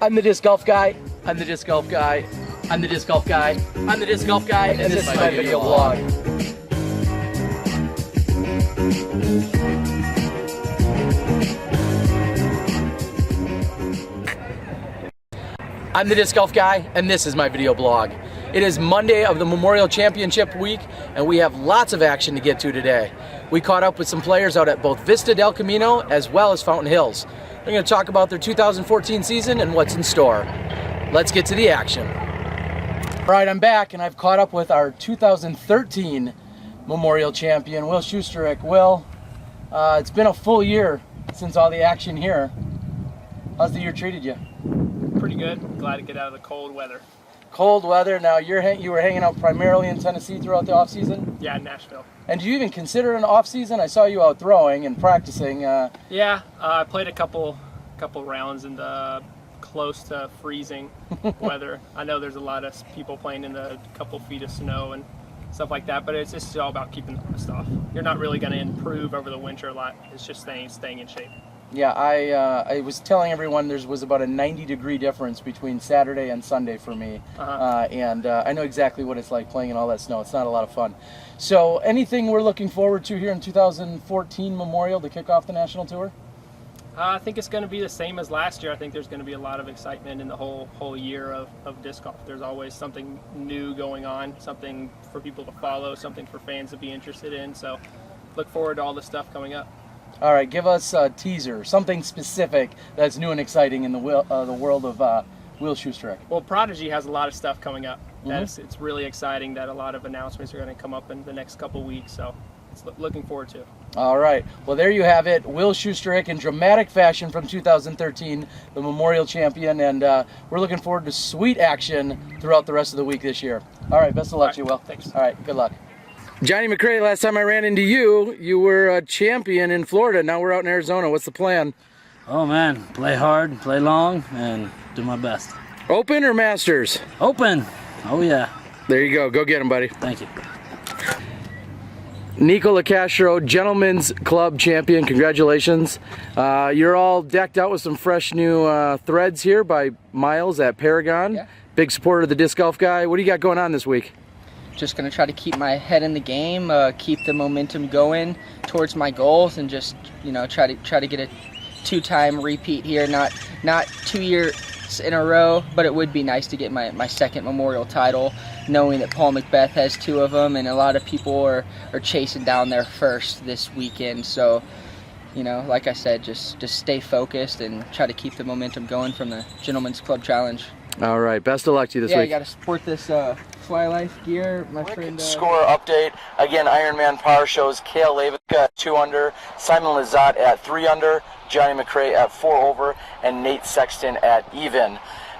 I'm the disc golf guy. I'm the disc golf guy. I'm the disc golf guy. I'm the disc golf guy, and this is my video blog. I'm the disc golf guy, and this is my video blog. It is Monday of the Memorial Championship week, and we have lots of action to get to today. We caught up with some players out at both Vista del Camino as well as Fountain Hills. We're going to talk about their 2014 season and what's in store. Let's get to the action. All right, I'm back, and I've caught up with our 2013 Memorial Champion, Will Schusterich. Will, it's been a full year since all the action here. How's the year treated you? Pretty good. Glad to get out of the cold weather. Cold weather. Now you were hanging out primarily in Tennessee throughout the off season? Yeah, Nashville. And do you even consider an off season? I saw you out throwing and practicing. Yeah, I played a couple rounds in the close to freezing weather. I know there's a lot of people playing in the couple feet of snow and stuff like that, but it's all about keeping the rust off. You're not really going to improve over the winter a lot. It's just staying in shape. Yeah, I was telling everyone there was about a 90-degree difference between Saturday and Sunday for me, and I know exactly what it's like playing in all that snow. It's not a lot of fun. So, anything we're looking forward to here in 2014 Memorial to kick off the national tour? I think it's going to be the same as last year. I think there's going to be a lot of excitement in the whole year of disc golf. There's always something new going on, something for people to follow, something for fans to be interested in. So, look forward to all the stuff coming up. All right, give us a teaser, something specific that's new and exciting in the world of Will Schusterek. Well, Prodigy has a lot of stuff coming up. It's really exciting that a lot of announcements are going to come up in the next couple weeks. So, it's looking forward to. All right. Well, there you have it. Will Schusterek in dramatic fashion from 2013, the Memorial Champion, and we're looking forward to sweet action throughout the rest of the week this year. All right. Best of luck to you, Will. Thanks. All right. Good luck. JohnE McCray, last time I ran into you, you were a champion in Florida. Now we're out in Arizona. What's the plan? Oh, man. Play hard, play long, and do my best. Open or Masters? Open. Oh, yeah. There you go. Go get him, buddy. Thank you. Nico LaCastro, Gentlemen's Club Champion, congratulations. You're all decked out with some fresh new threads here by Miles at Paragon. Yeah. Big supporter of the disc golf guy. What do you got going on this week? Just going to try to keep my head in the game, keep the momentum going towards my goals, and just, you know, try to get a 2-time repeat here. Not 2 years in a row, but it would be nice to get my second Memorial title, knowing that Paul Macbeth has 2 of them, and a lot of people are chasing down their first this weekend. So, you know, like I said, just stay focused and try to keep the momentum going from the Gentlemen's Club Challenge. All right, best of luck to you this week. Yeah, you got to support this Fly Life gear, my friend. Score update. Again, Ironman Par shows Cale Leiviska at 2 under, Simon Lizotte at 3 under, JohnE McCray at 4 over, and Nate Sexton at even.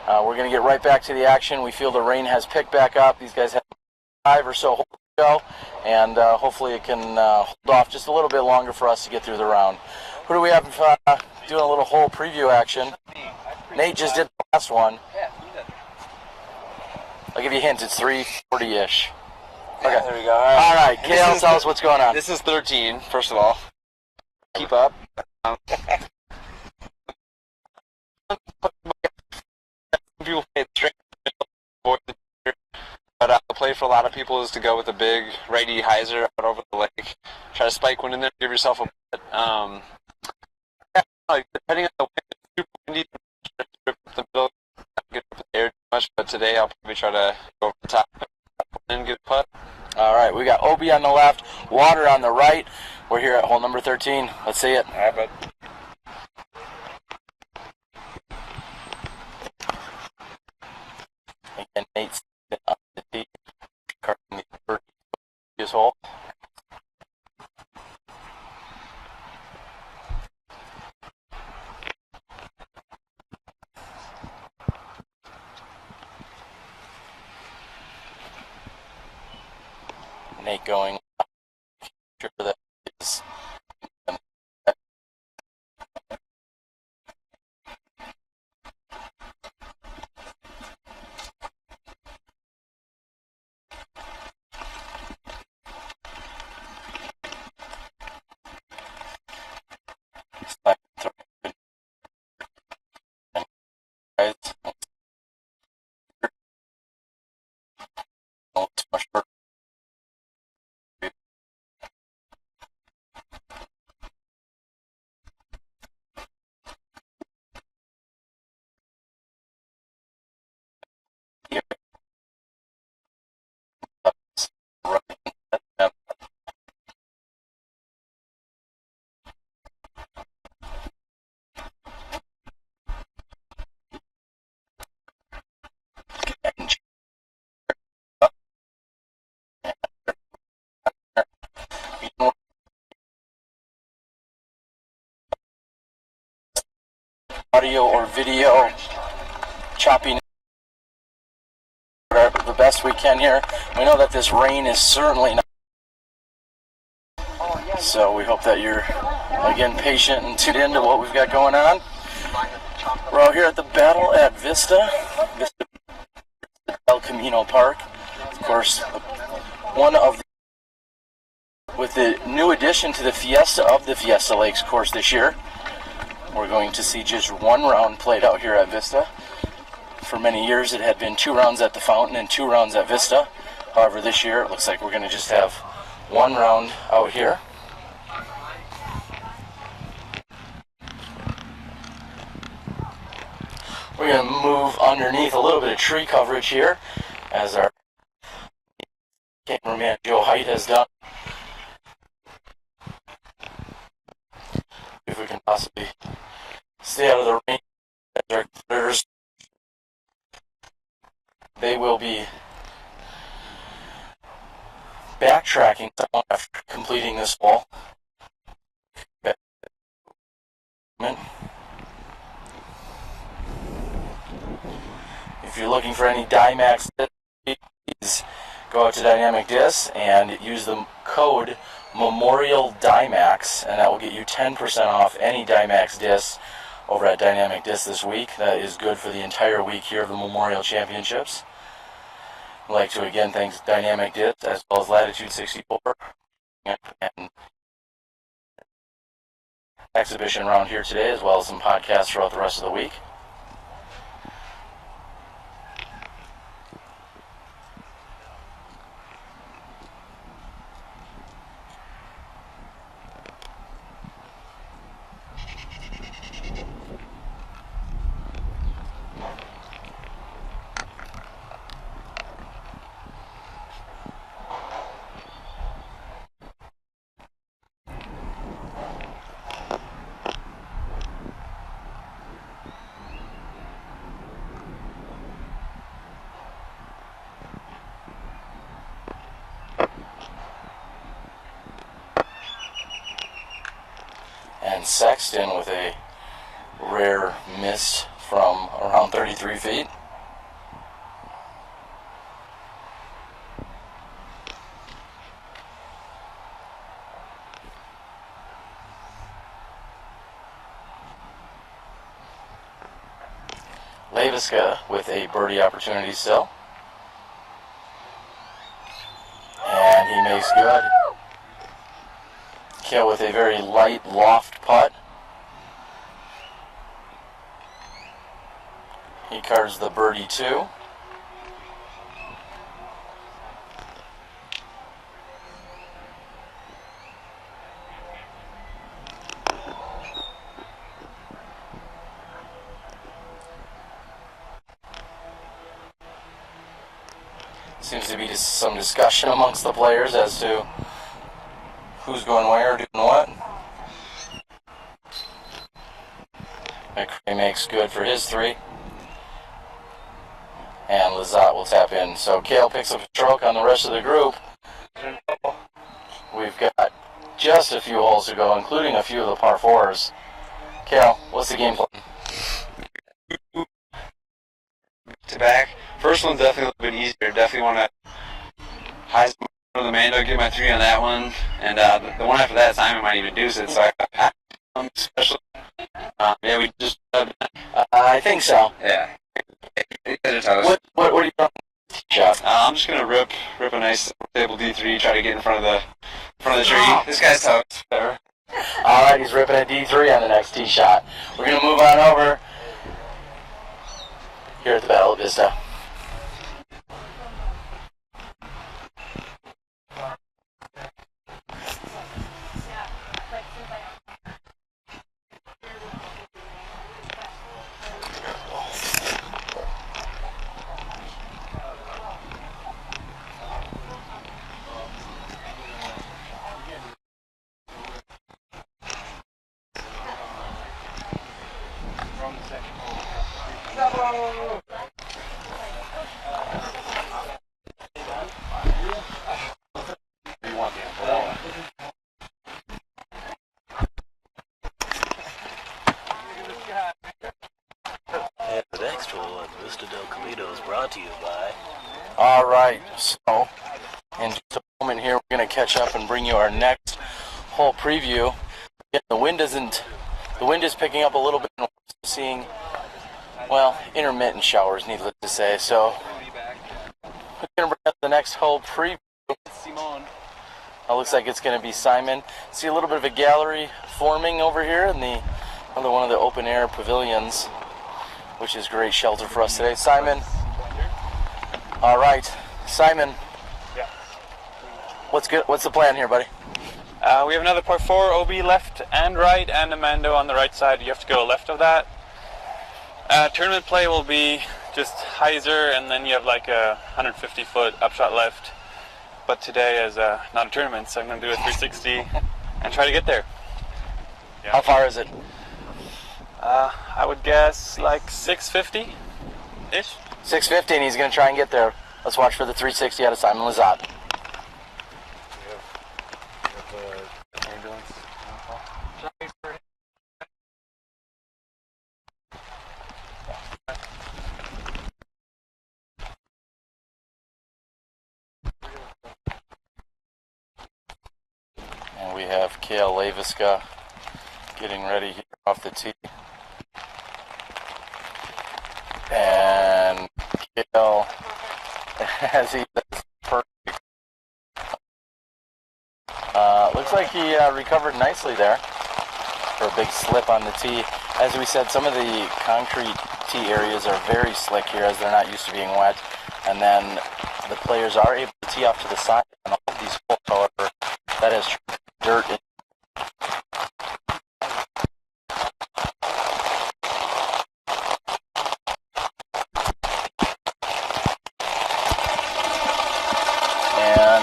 We're going to get right back to the action. We feel the rain has picked back up. These guys have 5 or so holes to go, and hopefully it can hold off just a little bit longer for us to get through the round. Who do we have doing a little hole preview action? Nate just did the last one. I'll give you a hint, it's 340-ish. Okay. There we go. All right, Cale, tell us what's going on. This is 13, first of all. Keep up. People play straight, but the play for a lot of people is to go with a big righty hyzer out over the lake. Try to spike one in there, give yourself a bit. Depending on the wind, it's super windy, rip up the middle, not get up the air too much, but today I'll probably try to go over the top and get a putt. All right, we got Obi on the left, Water on the right. We're here at hole number 13. Let's see it. All right, bud. Again, Nate's on the tee, carting the previous hole. Nate going. Sure that is. Audio or video chopping the best we can here. We know that this rain is certainly not, so we hope that you're again patient and tuned into what we've got going on. We're out here at the battle at Vista El Camino Park. Of course, one of the, with the new addition to the Fiesta of the Fiesta Lakes course this year. We're going to see just one round played out here at Vista. For many years it had been 2 rounds at the Fountain and 2 rounds at Vista. However, this year it looks like we're going to just have 1 round out here. We're going to move underneath a little bit of tree coverage here, as our cameraman Joe Height has done. If we can possibly stay out of the rain as our competitors, they will be backtracking after completing this hole. If you're looking for any Dymax discs, please go out to Dynamic Discs and use the code MEMORIALDYMAX, and that will get you 10% off any Dymax discs over at Dynamic Discs this week. That is good for the entire week here of the Memorial Championships. I'd like to again thank Dynamic Discs as well as Latitude 64 and exhibition around here today, as well as some podcasts throughout the rest of the week. And Sexton with a rare miss from around 33 feet. Leiviska with a birdie opportunity still. And he makes good. Cale with a very light loft putt. He cards the birdie 2. Seems to be just some discussion amongst the players as to who's going where, doing what. McCray makes good for his 3. And Lizotte will tap in. So Cale picks up a stroke on the rest of the group. We've got just a few holes to go, including a few of the par 4s. Cale, what's the game plan? To back. First one's definitely a little bit easier. Definitely want to high on the Mando, get my 3 on that one, and the one after that, Simon might even deuce it. So I especially, yeah, we just. I think so. Yeah. What are you doing? Shot. I'm just gonna rip a nice table D3, try to get in front of the tree. This guy's toast. Whatever. All right, he's ripping a D3 on the next tee shot. We're gonna move on over here at the Battle of Vista. All right, so in just a moment here, we're going to catch up and bring you our next hole preview. The wind is picking up a little bit, and we're seeing, well, intermittent showers, needless to say. So we're going to bring up the next hole preview. Looks like it's going to be Simon. See a little bit of a gallery forming over here in the Another one of the open air pavilions, which is great shelter for us today. Simon. All right, Simon. Yeah. What's good? What's the plan here, buddy? We have another par 4 OB left and right, and a Mando on the right side. You have to go left of that. Tournament play will be just hyzer, and then you have like a 150-foot upshot left. But today is not a tournament, so I'm going to do a 360 and try to get there. Yeah. How far is it? I would guess like 650-ish. 650, and he's going to try and get there. Let's watch for the 360 out of Simon Lizotte. And we have Cale Leiviska getting ready here off the tee. And Cale, as he does, perfect. Looks like he recovered nicely there for a big slip on the tee. As we said, some of the concrete tee areas are very slick here as they're not used to being wet. And then the players are able to tee off to the side on all of these holes, however, that has dirt in.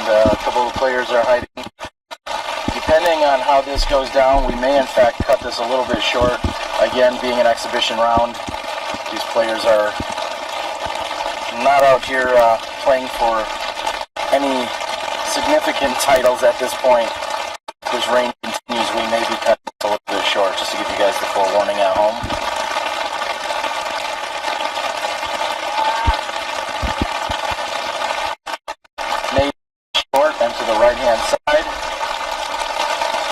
A couple of players are hiding. Depending on how this goes down, we may in fact cut this a little bit short. Again, being an exhibition round, these players are not out here playing for any significant titles at this point. If this rain continues, we may be cutting this a little bit short, just to give you guys the full warning at home. Nate short and to the right-hand side.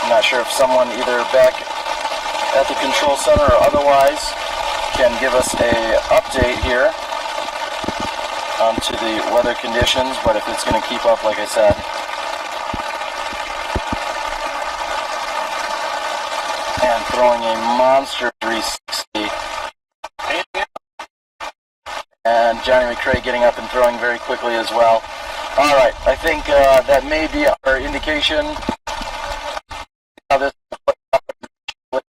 I'm not sure if someone either back at the control center or otherwise can give us a update here to the weather conditions, but if it's going to keep up, like I said. And throwing a monster 360. And JohnE McCray getting up and throwing very quickly as well. All right, I think that may be our indication. How this,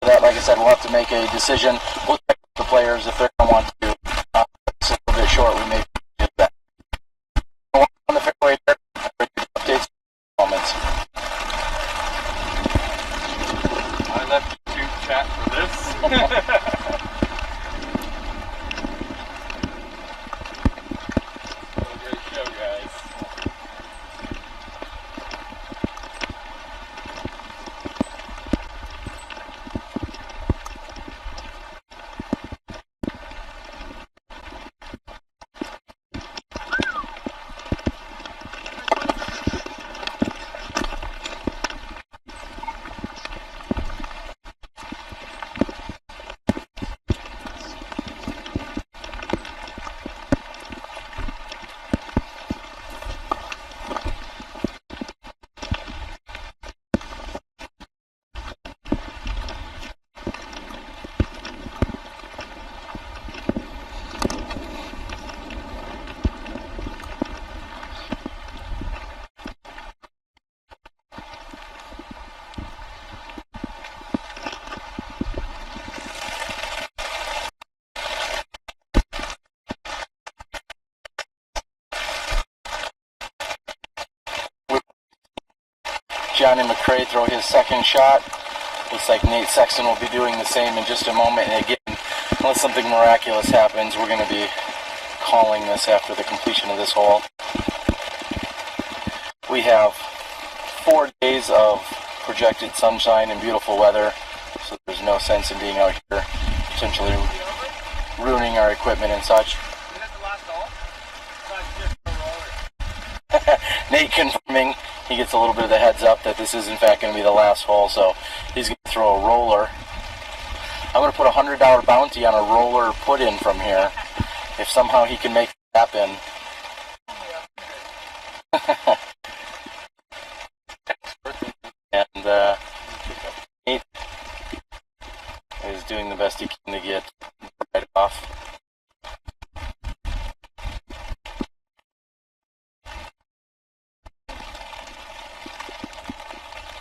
that, like I said, we'll have to make a decision. We'll check with the players if they're going to want to. It's a little bit short. We may do that. On the fairway there, updates moments. I left YouTube chat for this. JohnE McCray throw his second shot. Looks like Nate Sexton will be doing the same in just a moment. And again, unless something miraculous happens, we're going to be calling this after the completion of this hole. We have 4 days of projected sunshine and beautiful weather, so there's no sense in being out here potentially ruining our equipment and such. Nate confirming he gets a little bit of the heads up that this is in fact going to be the last hole, so he's going to throw a roller. I'm going to put a $100 bounty on a roller put in from here if somehow he can make it happen. And Nate is doing the best he can to get right off.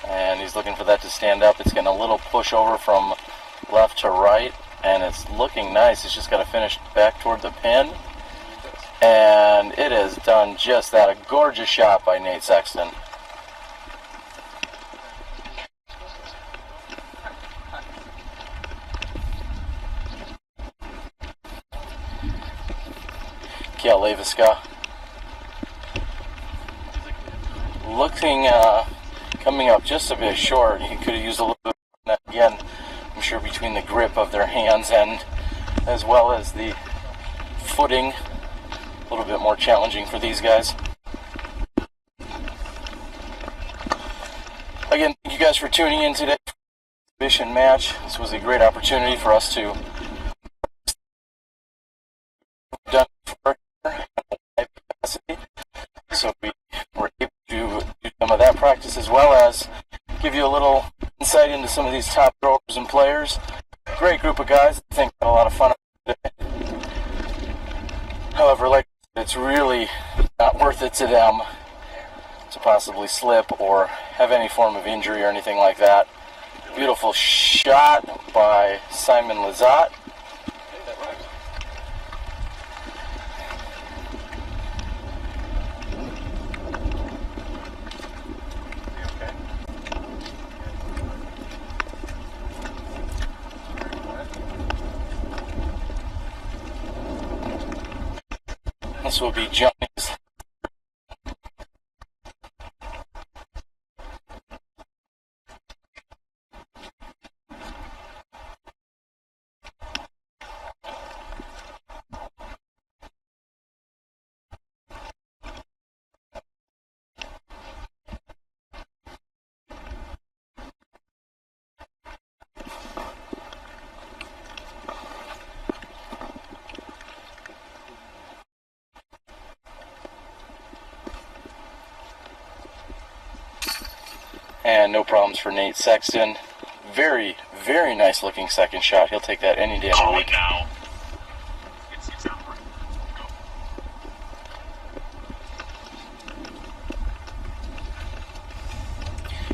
And he's looking for that to stand up. It's getting a little push over from left to right, and it's looking nice. It's just got to finish back toward the pin. And it has done just that. A gorgeous shot by Nate Sexton. Cale Leiviska looking, coming up just a bit short. He could have used a little bit of that again. I'm sure between the grip of their hands and as well as the footing, a little bit more challenging for these guys. Again, thank you guys for tuning in today for the exhibition match. This was a great opportunity for us to done for capacity. So we were able to do some of that practice as well as give you a little insight into some of these top throwers and players. Great group of guys. I think had a lot of fun today. However, like it's really not worth it to them to possibly slip or have any form of injury or anything like that. Beautiful shot by Simon Lizotte. This will be Johnny's. And no problems for Nate Sexton. Very, very nice looking second shot. He'll take that any day of the week. Now.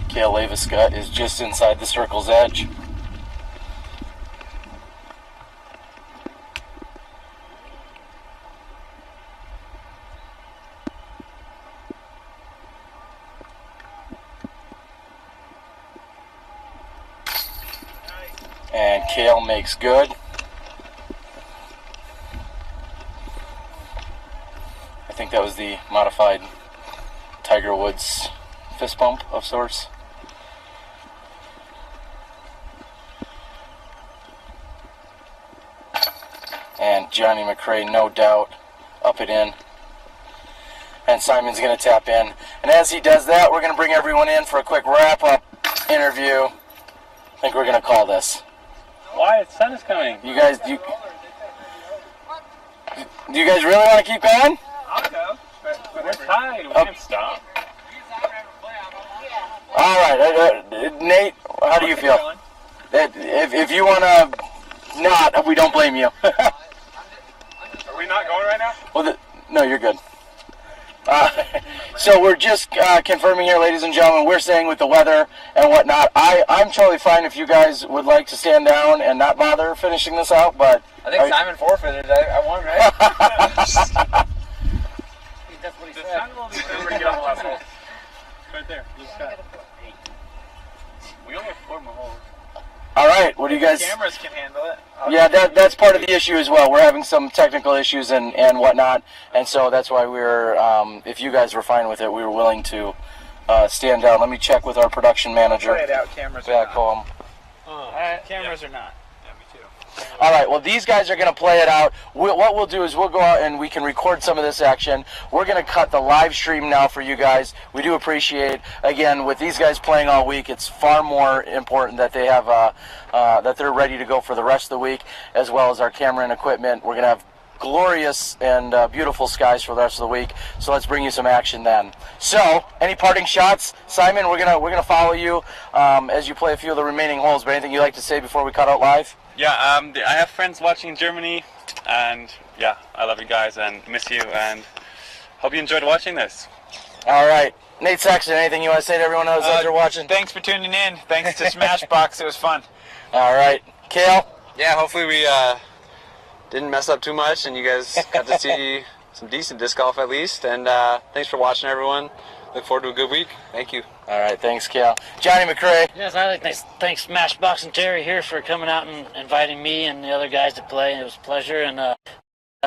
Cale Leiviska is just inside the circle's edge. And Cale makes good. I think that was the modified Tiger Woods fist bump of sorts. And JohnE McCray, no doubt, up it in. And Simon's going to tap in. And as he does that, we're going to bring everyone in for a quick wrap-up interview. I think we're going to call this. Why? The sun is coming. You guys, do you guys really want to keep going? I'll go. But we're tied. We can't stop. All right, Nate, how do you feel? If you want to not, we don't blame you. Are we not going right now? Well, no, you're good. So we're just confirming here, ladies and gentlemen, we're staying with the weather and whatnot. I'm totally fine if you guys would like to stand down and not bother finishing this out, but... I think Simon forfeited. I won, right? That's what he said. We're going to get on the last hole. Right there. We only have 4 more holes. All right, what do you guys... The cameras can handle it. Yeah, that's part of the issue as well. We're having some technical issues and whatnot, and so that's why we were, if you guys were fine with it, we were willing to stand down. Let me check with our production manager. Play it out, cameras back or not. home. Cameras or not. Yeah, me too. All right, well, these guys are going to play it out. What we'll do is we'll go out and we can record some of this action. We're going to cut the live stream now for you guys. We do appreciate, again, with these guys playing all week, it's far more important that they have that they're ready to go for the rest of the week, as well as our camera and equipment. We're going to have glorious and beautiful skies for the rest of the week. So let's bring you some action then. So, any parting shots, Simon? We're gonna follow you as you play a few of the remaining holes. But anything you'd like to say before we cut out live? Yeah, I have friends watching in Germany, and yeah, I love you guys and miss you, and hope you enjoyed watching this. All right, Nate Sexton, anything you want to say to everyone else that they're watching? Thanks for tuning in. Thanks to Smashbox. It was fun. All right, Cale. Yeah, hopefully we didn't mess up too much, and you guys got to see some decent disc golf at least. And thanks for watching, everyone. Look forward to a good week. Thank you. All right, thanks, Cale. JohnE McCray. Yes, I'd like to thank Smashbox and Terry here for coming out and inviting me and the other guys to play. It was a pleasure, and that'll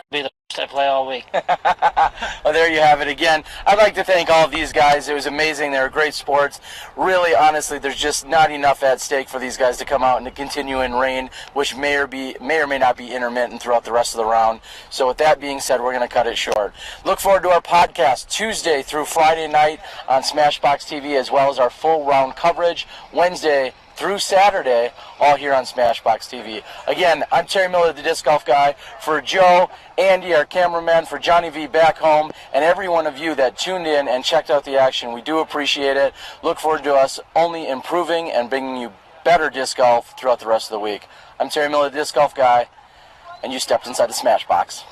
be the first I play all week. Well, there you have it again. I'd like to thank all of these guys. It was amazing. They were great sports. Really, honestly, there's just not enough at stake for these guys to come out and to continue in rain, which may or may not be intermittent throughout the rest of the round. So with that being said, we're going to cut it short. Look forward to our podcast Tuesday through Friday night on SmashBoxxTV, as well as our full round coverage Wednesday through Saturday, all here on SmashBoxxTV. Again, I'm Terry Miller, the Disc Golf Guy. For Joe, Andy, our cameraman, for Johnny V back home, and every one of you that tuned in and checked out the action, we do appreciate it. Look forward to us only improving and bringing you better disc golf throughout the rest of the week. I'm Terry Miller, the Disc Golf Guy, and you stepped inside the Smashbox.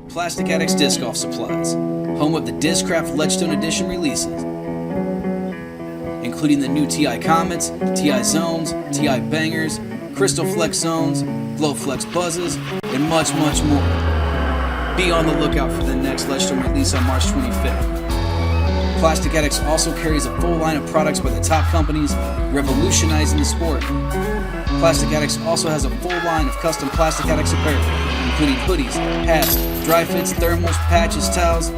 Plastic Addicts Disc Golf Supplies, home of the Discraft Ledgestone Edition releases, including the new TI Comets, TI Zones, TI Bangers, Crystal Flex Zones, Glow Flex Buzzes, and much, much more. Be on the lookout for the next Ledgestone release on March 25th. Plastic Addicts also carries a full line of products by the top companies revolutionizing the sport. Plastic Addicts also has a full line of custom Plastic Addicts apparel, including hoodies, hats, dry fits, thermals, patches, towels.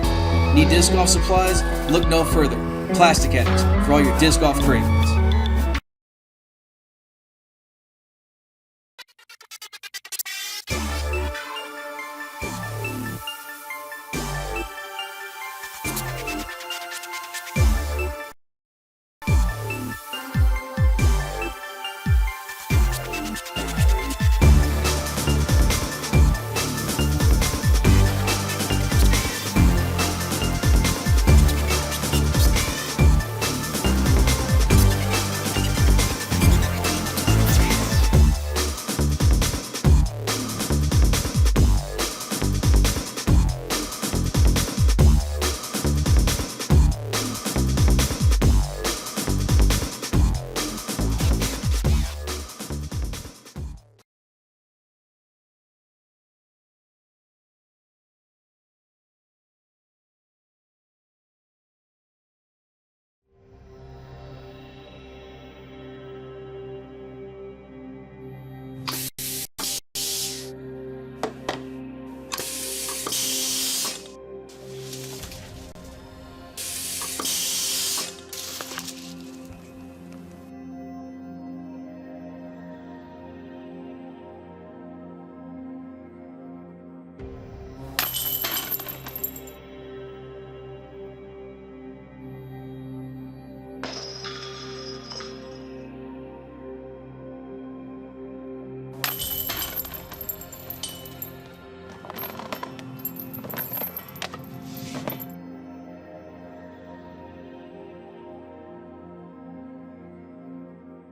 Need disc golf supplies? Look no further. Plastic Addicts for all your disc golf cravings.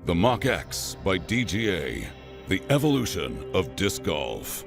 The Mach X by DGA, the evolution of disc golf.